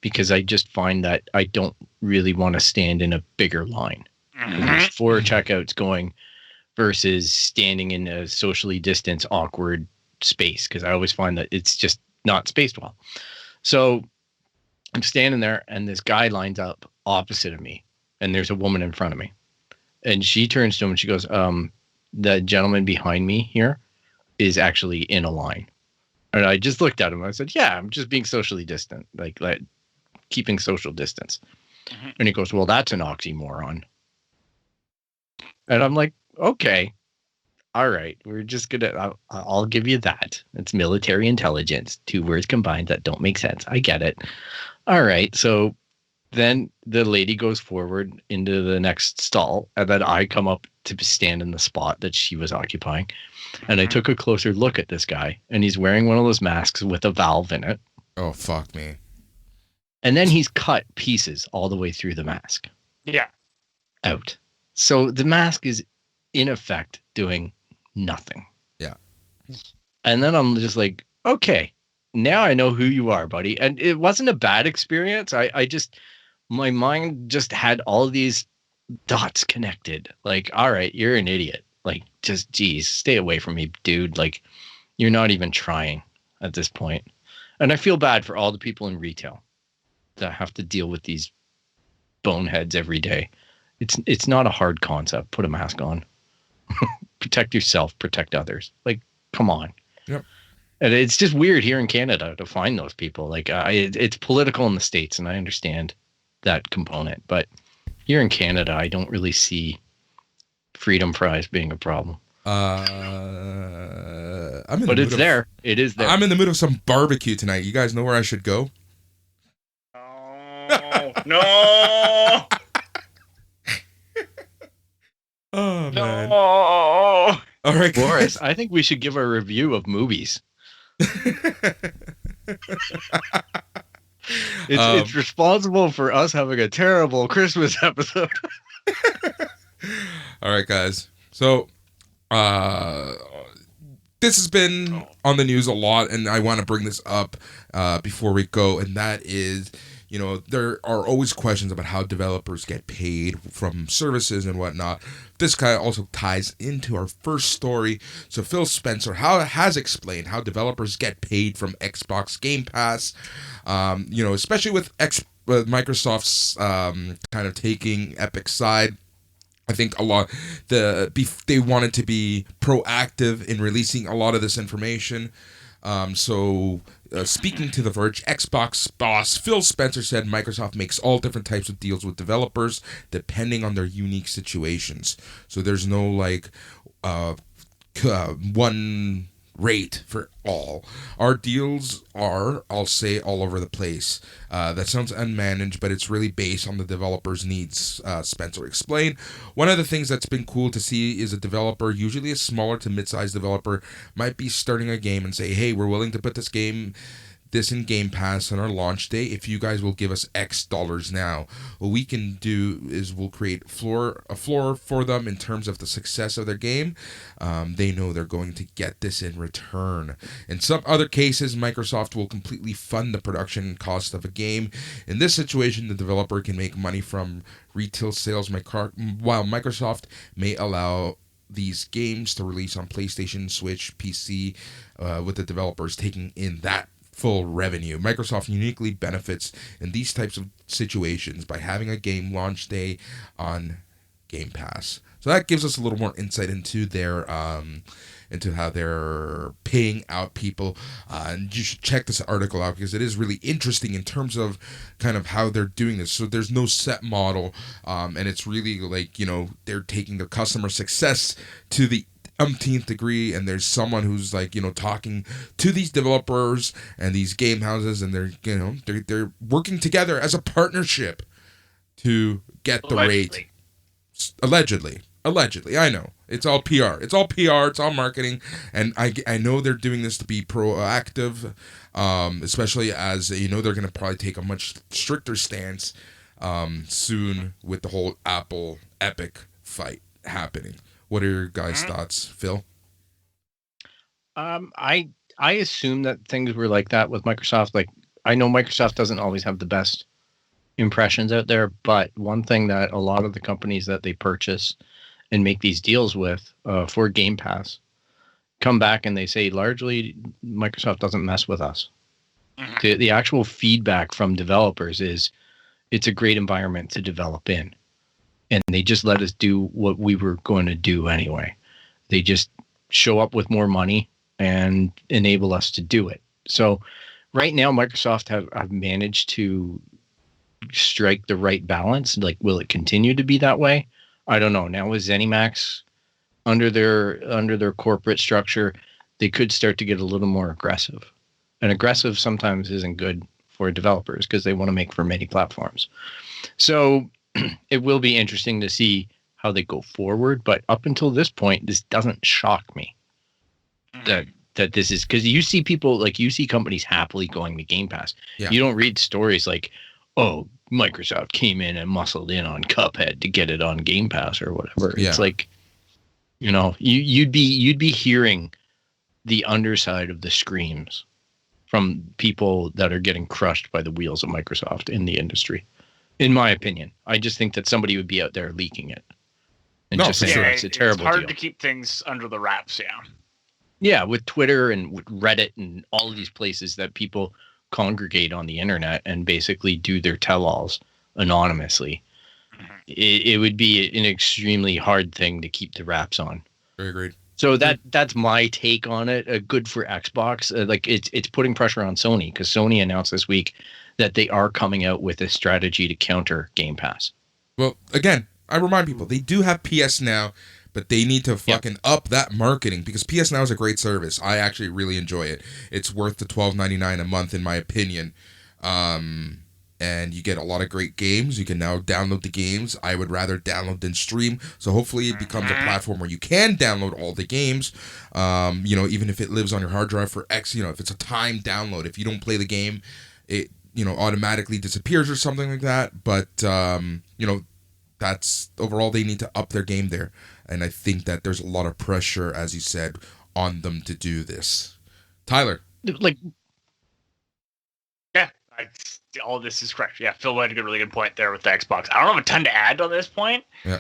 because I just find that I don't really want to stand in a bigger line. There's 4 checkouts going versus standing in a socially distanced, awkward space, because I always find that it's just not spaced well. So I'm standing there and this guy lines up opposite of me and there's a woman in front of me. And she turns to him and she goes, the gentleman behind me here is actually in a line. And I just looked at him. I said, yeah, I'm just being socially distant, like keeping social distance. And he goes, well, that's an oxymoron. And I'm like, okay, all right, we're just gonna, I'll give you that. It's military intelligence, 2 words combined that don't make sense. I get it. All right. So then the lady goes forward into the next stall, and then I come up to stand in the spot that she was occupying. And I took a closer look at this guy, and he's wearing one of those masks with a valve in it. Oh, fuck me. And then he's cut pieces all the way through the mask. Yeah. Out. So the mask is, in effect, doing nothing. Yeah. And then I'm just like, okay, now I know who you are, buddy. And it wasn't a bad experience. I just, my mind just had all these dots connected. Like, all right, you're an idiot. Like, just, geez, stay away from me, dude. Like, you're not even trying at this point. And I feel bad for all the people in retail that have to deal with these boneheads every day. It's not a hard concept. Put a mask on. Protect yourself, protect others. Like, come on. Yep. And it's just weird here in Canada to find those people. Like, it's political in the States, and I understand that component. But here in Canada, I don't really see freedom fries being a problem. But it's there. It is there. I'm in the mood of some barbecue tonight. You guys know where I should go? Oh, no. Oh No. man. All right, Boris, guys. I think we should give a review of movies. It's responsible for us having a terrible Christmas episode. All right, guys. So, uh, this has been on the news a lot, and I want to bring this up before we go, and that is, there are always questions about how developers get paid from services and whatnot. This guy also ties into our first story. So Phil Spencer has explained how developers get paid from Xbox Game Pass, especially with Microsoft's kind of taking Epic's side. I think they wanted to be proactive in releasing a lot of this information. Speaking to The Verge, Xbox boss Phil Spencer said Microsoft makes all different types of deals with developers depending on their unique situations. So there's no one rate for all. Our deals are, I'll say, all over the place. That sounds unmanaged, but it's really based on the developer's needs, Spencer explained. One of the things that's been cool to see is a developer, usually a smaller to mid-sized developer, might be starting a game and say, hey, we're willing to put this in Game Pass on our launch day if you guys will give us X dollars now. What we can do is we'll create a floor for them in terms of the success of their game. They know they're going to get this in return. In some other cases, Microsoft will completely fund the production cost of a game. In this situation, the developer can make money from retail sales, while Microsoft may allow these games to release on PlayStation, Switch, PC, with the developers taking in that full revenue. Microsoft uniquely benefits in these types of situations by having a game launch day on Game Pass. So that gives us a little more insight into into how they're paying out people. And you should check this article out because it is really interesting in terms of kind of how they're doing this. So there's no set model, and it's really they're taking the customer success to the umpteenth degree, and there's someone who's talking to these developers and these game houses, and they're working together as a partnership to get the rate. Allegedly, I know it's all PR. It's all marketing, and I know they're doing this to be proactive, especially as they're going to probably take a much stricter stance soon with the whole Apple Epic fight happening. What are your guys' thoughts, Phil? I assume that things were like that with Microsoft. Like, I know Microsoft doesn't always have the best impressions out there, but one thing that a lot of the companies that they purchase and make these deals with for Game Pass come back and they say largely Microsoft doesn't mess with us. The actual feedback from developers is it's a great environment to develop in. And they just let us do what we were going to do anyway. They just show up with more money and enable us to do it. So right now, Microsoft have managed to strike the right balance. Like, will it continue to be that way? I don't know. Now with ZeniMax under their corporate structure, they could start to get a little more aggressive. And aggressive sometimes isn't good for developers because they want to make for many platforms. So it will be interesting to see how they go forward, but up until this point, this doesn't shock me that this is, because you see companies happily going to Game Pass. Yeah. You don't read stories like, oh, Microsoft came in and muscled in on Cuphead to get it on Game Pass or whatever. Yeah. It's like, you'd be hearing the underside of the screams from people that are getting crushed by the wheels of Microsoft in the industry. In my opinion, I just think that somebody would be out there leaking it and just saying it's a terrible deal. It's hard to keep things under the wraps, yeah. Yeah, with Twitter and with Reddit and all of these places that people congregate on the internet and basically do their tell-alls anonymously. It would be an extremely hard thing to keep the wraps on. Very agreed. So that's my take on it. Good for Xbox. It's putting pressure on Sony because Sony announced this week that they are coming out with a strategy to counter Game Pass. Well, again, I remind people, they do have PS Now, but they need to fucking up that marketing because PS Now is a great service. I actually really enjoy it. It's worth the $12.99 a month in my opinion. and you get a lot of great games. You can now download the games. I would rather download than stream. So hopefully it becomes a platform where you can download all the games. Even if it lives on your hard drive for X, if it's a timed download, if you don't play the game, it automatically disappears or something like that. But that's overall, they need to up their game there. And I think that there's a lot of pressure, as you said, on them to do this. Tyler. All of this is correct. Yeah, Phil had a really good point there with the Xbox. I don't have a ton to add on this point. Yeah.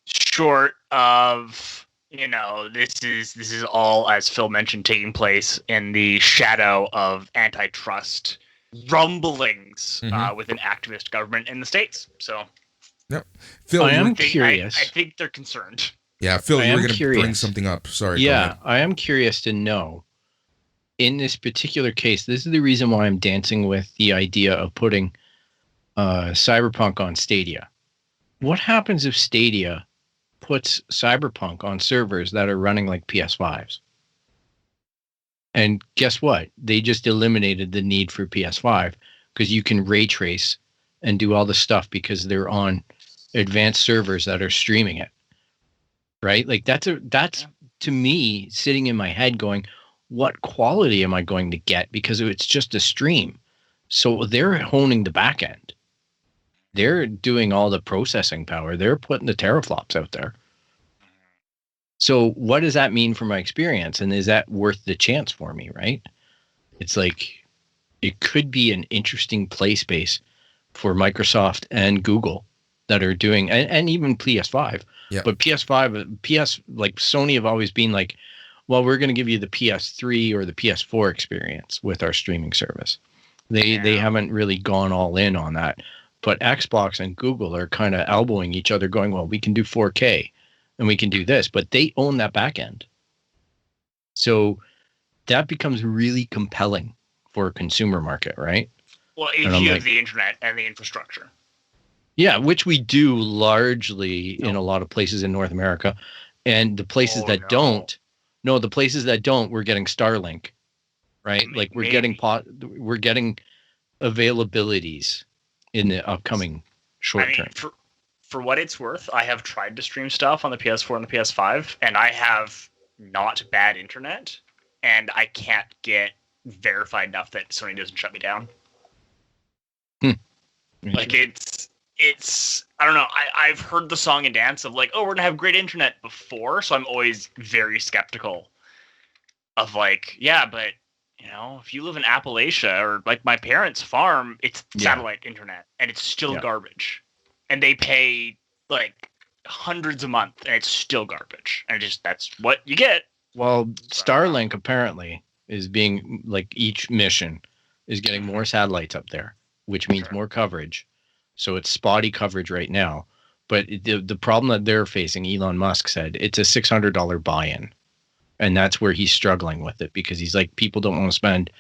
Short of, this is all, as Phil mentioned, taking place in the shadow of antitrust rumblings with an activist government in the States. So, yep. Phil, I am curious. I think they're concerned. Yeah, Phil, you were going to bring something up. Sorry. Yeah, I am curious to know. In this particular case, this is the reason why I'm dancing with the idea of putting Cyberpunk on Stadia. What happens if Stadia puts Cyberpunk on servers that are running like PS5s? And guess what? They just eliminated the need for PS5 because you can ray trace and do all the stuff because they're on advanced servers that are streaming it. Right? Like that's to me sitting in my head going, what quality am I going to get? Because it's just a stream. So they're honing the back end. They're doing all the processing power. They're putting the teraflops out there. So what does that mean for my experience? And is that worth the chance for me, right? It's like, it could be an interesting play space for Microsoft and Google that are doing, and even PS5. Yeah. But PS5, like Sony have always been like, well, we're going to give you the PS3 or the PS4 experience with our streaming service. They haven't really gone all in on that. But Xbox and Google are kind of elbowing each other going, well, we can do 4K and we can do this, but they own that back end. So that becomes really compelling for a consumer market, right? Well, if you have the internet and the infrastructure. Yeah, which we do largely in a lot of places in North America. And the places don't, the places that don't, we're getting Starlink, right? Like we're getting availabilities in the upcoming short term. For what it's worth, I have tried to stream stuff on the PS4 and the PS5, and I have not bad internet, and I can't get verified enough that Sony doesn't shut me down. Like it's I don't know. I've heard the song and dance of like, oh, we're gonna have great internet before, so I'm always very skeptical of like, yeah, but if you live in Appalachia or like my parents' farm, it's satellite internet and it's still garbage, and they pay like hundreds a month and it's still garbage, and that's what you get. Well, Starlink apparently is being like each mission is getting more satellites up there, which means more coverage. So it's spotty coverage right now. But the problem that they're facing, Elon Musk said, it's a $600 buy-in. And that's where he's struggling with it, because he's like, people don't want to spend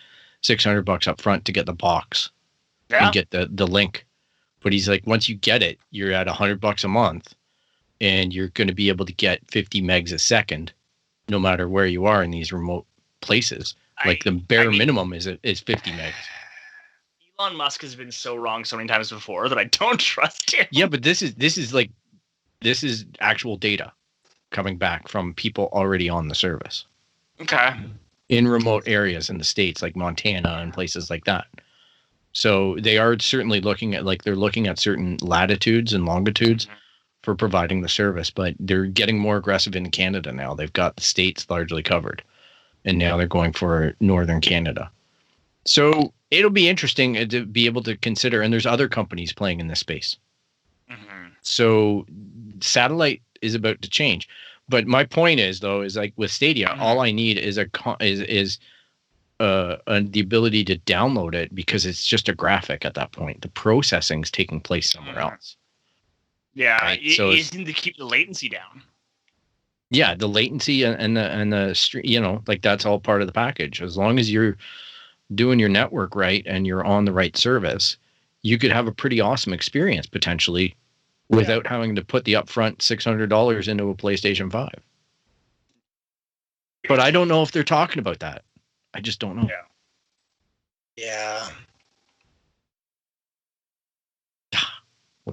$600 up front to get the box and get the link. But he's like, once you get it, you're at $100 a month and you're going to be able to get 50 megs a second, no matter where you are in these remote places. Like the bare minimum is 50 megs. Elon Musk has been so wrong so many times before that I don't trust him. Yeah, but this is actual data coming back from people already on the service. Okay. In remote areas in the States, like Montana and places like that. So they are certainly looking at certain latitudes and longitudes for providing the service, but they're getting more aggressive in Canada now. They've got the States largely covered, and now they're going for Northern Canada. So it'll be interesting to be able to consider, and there's other companies playing in this space. So satellite is about to change. But my point is, though, is like with Stadia, all I need is the ability to download it, because it's just a graphic at that point. The processing's taking place somewhere else. Yeah, right? So isn't to keep the latency down. Yeah, the latency and the like that's all part of the package. As long as you're doing your network right and you're on the right service, you could have a pretty awesome experience potentially without having to put the upfront $600 into a PlayStation 5. But I don't know if they're talking about that. I just don't know. Yeah.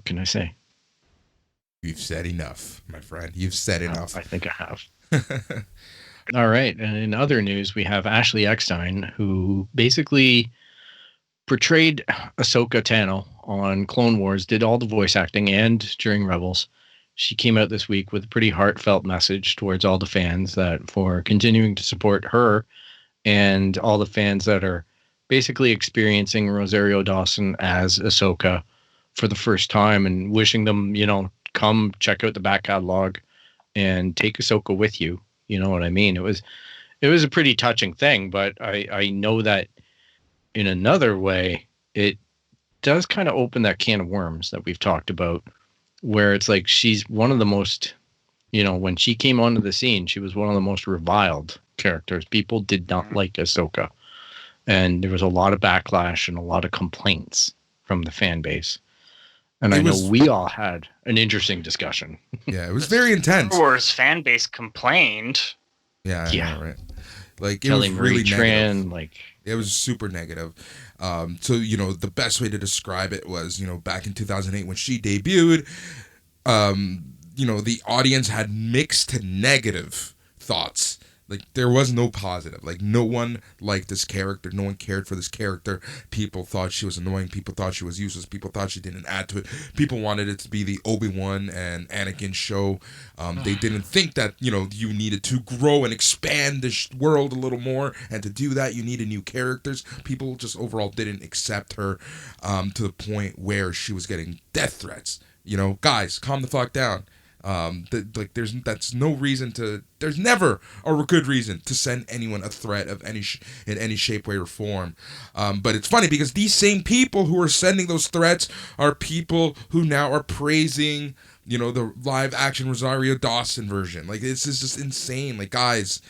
What can I say? You've said enough, my friend. You've said enough. I think I have. All right. And in other news, we have Ashley Eckstein, who basically portrayed Ahsoka Tano on Clone Wars, did all the voice acting and during Rebels. She came out this week with a pretty heartfelt message towards all the fans that for continuing to support her and all the fans that are basically experiencing Rosario Dawson as Ahsoka for the first time and wishing them, come check out the back catalog and take Ahsoka with you. You know what I mean? It was a pretty touching thing, but I know that in another way, it does kind of open that can of worms that we've talked about, where it's like she's one of the most, when she came onto the scene, she was one of the most reviled characters. People did not like Ahsoka. And there was a lot of backlash and a lot of complaints from the fan base. And I know we all had an interesting discussion. Yeah, it was very intense. Star Wars fan base complained. Yeah, I know, right? Like, Kelly it was really Tran, negative. It was super negative. So, the best way to describe it was, back in 2008 when she debuted, the audience had mixed to negative thoughts. Like, there was no positive. Like, no one liked this character. No one cared for this character. People thought she was annoying. People thought she was useless. People thought she didn't add to it. People wanted it to be the Obi-Wan and Anakin show. They didn't think that, you needed to grow and expand this world a little more. And to do that, you needed new characters. People just overall didn't accept her to the point where she was getting death threats. Guys, calm the fuck down. There's never a good reason to send anyone a threat of in any shape, way, or form. But it's funny because these same people who are sending those threats are people who now are praising, the live action Rosario Dawson version. Like, this is just insane. Like, guys,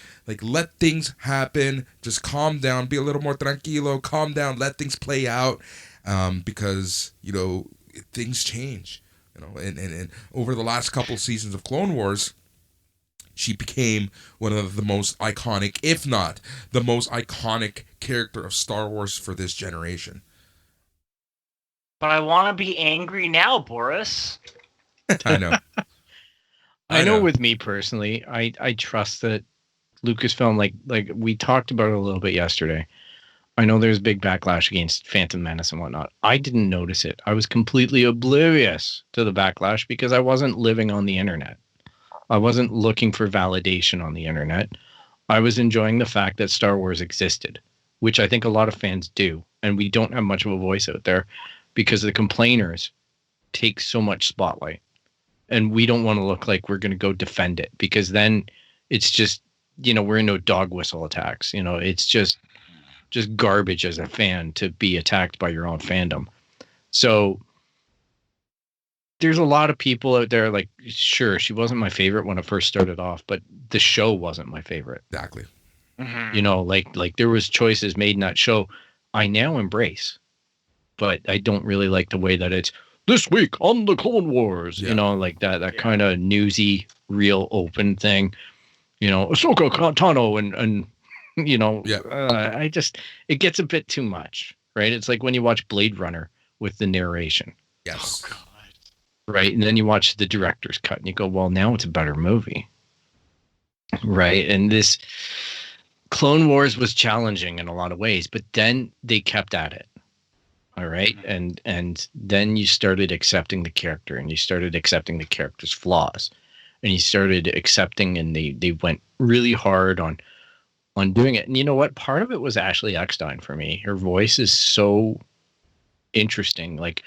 let things happen. Just calm down. Be a little more tranquilo. Calm down. Let things play out. Because, things change. And over the last couple seasons of Clone Wars, she became one of the most iconic, if not the most iconic character of Star Wars for this generation. But I want to be angry now, Boris. I know. I know with me personally, I trust that Lucasfilm, like we talked about it a little bit yesterday. I know there's big backlash against Phantom Menace and whatnot. I didn't notice it. I was completely oblivious to the backlash because I wasn't living on the internet. I wasn't looking for validation on the internet. I was enjoying the fact that Star Wars existed, which I think a lot of fans do. And we don't have much of a voice out there because the complainers take so much spotlight. And we don't want to look like we're going to go defend it because then it's just, we're in no dog whistle attacks. It's just garbage as a fan to be attacked by your own fandom. So there's a lot of people out there like, sure, she wasn't my favorite when it first started off, but the show wasn't my favorite. Exactly. Mm-hmm. Like there was choices made in that show I now embrace, but I don't really like the way that it's this week on the Clone Wars, like that kind of newsy, real open thing, Ahsoka Tano and it gets a bit too much, right? It's like when you watch Blade Runner with the narration. Yes. Oh, God. Right. And then you watch the director's cut and you go, well, now it's a better movie. Right. And this Clone Wars was challenging in a lot of ways, but then they kept at it. All right. And then you started accepting the character and you started accepting the character's flaws and you started accepting and they went really hard on doing it. And you know what? Part of it was Ashley Eckstein for me. Her voice is so interesting. Like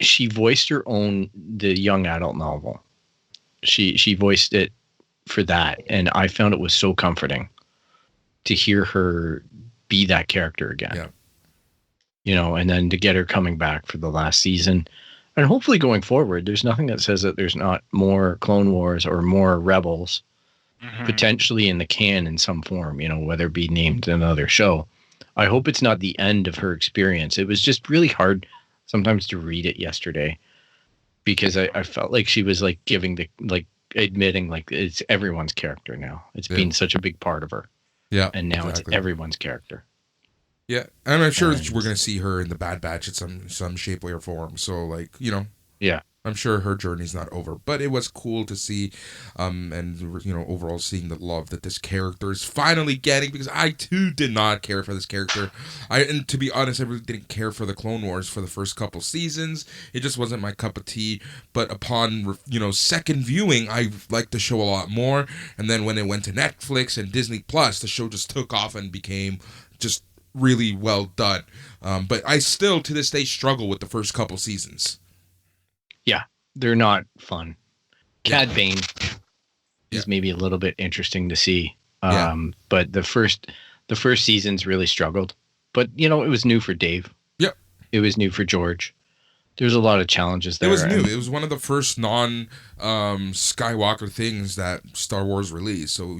she voiced the young adult novel. She voiced it for that. And I found it was so comforting to hear her be that character again. Yeah. And then to get her coming back for the last season and hopefully going forward, there's nothing that says that there's not more Clone Wars or more Rebels potentially in the can in some form, whether it be named another show. I hope it's not the end of her experience. It was just really hard sometimes to read it yesterday because I felt like she was like admitting like it's everyone's character now. It's been such a big part of her. Yeah. And now it's everyone's character. Yeah, and I'm sure we're gonna see her in the Bad Batch in some shape, way, or form. So, like, Yeah. I'm sure her journey's not over, but it was cool to see, and overall seeing the love that this character is finally getting, because I too did not care for this character. And to be honest, I really didn't care for the Clone Wars for the first couple seasons. It just wasn't my cup of tea. But upon second viewing, I liked the show a lot more. And then when it went to Netflix and Disney Plus, the show just took off and became just really well done. But I still to this day struggle with the first couple seasons. Yeah, they're not fun. Cad Bane is maybe a little bit interesting to see. But the first seasons really struggled. But it was new for Dave. Yep. It was new for George. There's a lot of challenges there. It was new. It was one of the first non Skywalker things that Star Wars released. So,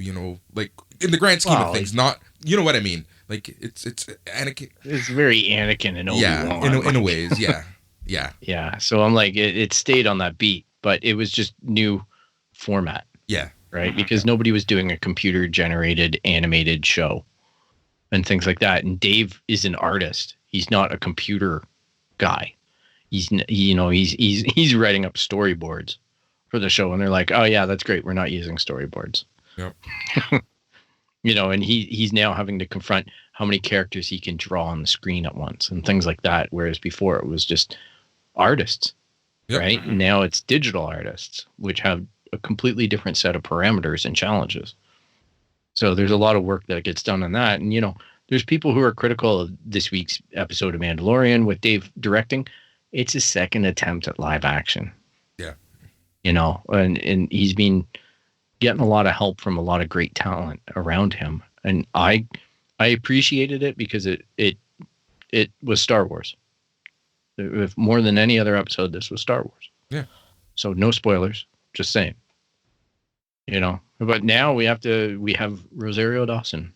like in the grand scheme of things, not what I mean. Like it's Anakin. It's very Anakin and Obi-Wan. Yeah, in a ways, yeah. Yeah. Yeah. So I'm like, it stayed on that beat, but it was just new format. Yeah. Right. Because nobody was doing a computer generated animated show and things like that. And Dave is an artist. He's not a computer guy. He's writing up storyboards for the show. And they're like, oh yeah, that's great. We're not using storyboards. Yep. And he's now having to confront how many characters he can draw on the screen at once and things like that. Whereas before it was just artists, right? Now it's digital artists, which have a completely different set of parameters and challenges. So there's a lot of work that gets done on that. And, there's people who are critical of this week's episode of Mandalorian with Dave directing. It's his second attempt at live action. Yeah. And he's been getting a lot of help from a lot of great talent around him. And I appreciated it because it was Star Wars. If more than any other episode, this was Star Wars. Yeah. So no spoilers, just saying. But now we have Rosario Dawson,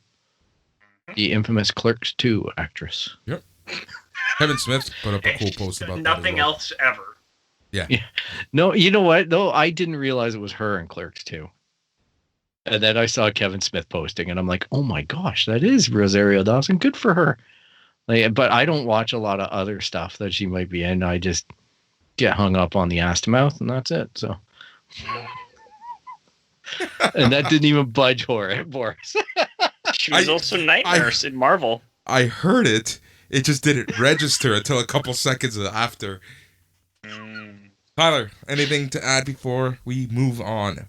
the infamous Clerks 2 actress. Yep. Kevin Smith put up a cool post about nothing else ever. Yeah. No, you know what though? I didn't realize it was her in Clerks 2. And then I saw Kevin Smith posting, and I'm like, oh my gosh, that is Rosario Dawson. Good for her. But I don't watch a lot of other stuff that she might be in. I just get hung up on the ass to mouth, and that's it. So, and that didn't even budge Boris. She was also Night Nurse in Marvel. I heard it. It just didn't register until a couple seconds after. Tyler, anything to add before we move on?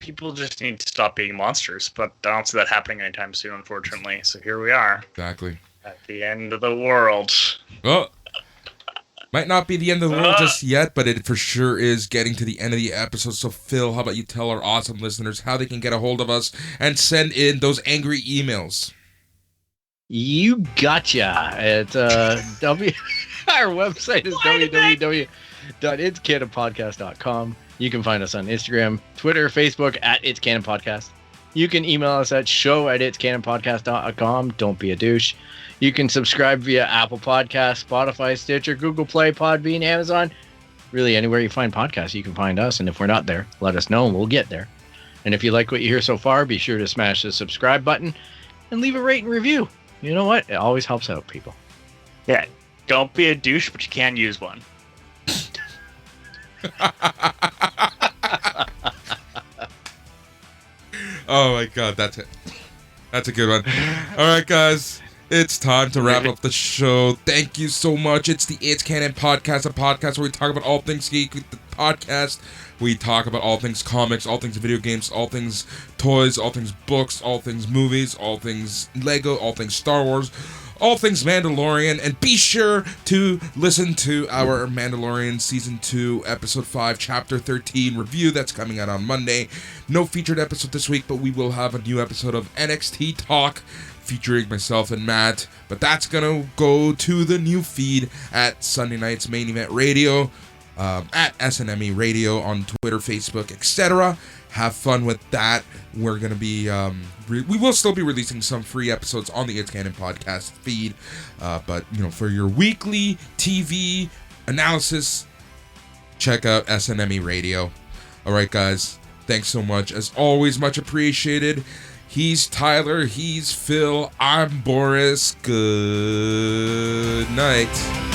People just need to stop being monsters, but I don't see that happening anytime soon, unfortunately. So here we are. Exactly. At the end of the world. Oh, might not be the end of the world just yet, but it for sure is getting to the end of the episode. So, Phil, how about you tell our awesome listeners how they can get a hold of us and send in those angry emails? You gotcha. At our website is www.itscanonpodcast.com. You can find us on Instagram, Twitter, Facebook at It's Canon Podcast. You can email us at show@itscanonpodcast.com. Don't be a douche. You can subscribe via Apple Podcasts, Spotify, Stitcher, Google Play, Podbean, Amazon. Really, anywhere you find podcasts, you can find us. And if we're not there, let us know and we'll get there. And if you like what you hear so far, be sure to smash the subscribe button and leave a rate and review. You know what? It always helps out people. Yeah, don't be a douche, but you can use one. Oh my god, that's it. That's a good one. All right, guys. It's time to wrap up the show. Thank you so much. It's the It's Canon Podcast, a podcast where we talk about all things geek. The podcast, we talk about all things comics, all things video games, all things toys, all things books, all things movies, all things Lego, all things Star Wars, all things Mandalorian. And be sure to listen to our Mandalorian Season 2, Episode 5, Chapter 13 review that's coming out on Monday. No featured episode this week, but we will have a new episode of NXT Talk featuring myself and Matt, but that's gonna go to the new feed at Sunday Night's Main Event Radio, at SNME Radio on Twitter, Facebook, etc. Have fun with that. We're gonna be, we will still be releasing some free episodes on the It's Canon Podcast feed, but for your weekly TV analysis, check out SNME Radio. All right, guys, thanks so much. As always, much appreciated. He's Tyler. He's Phil. I'm Boris. Good night.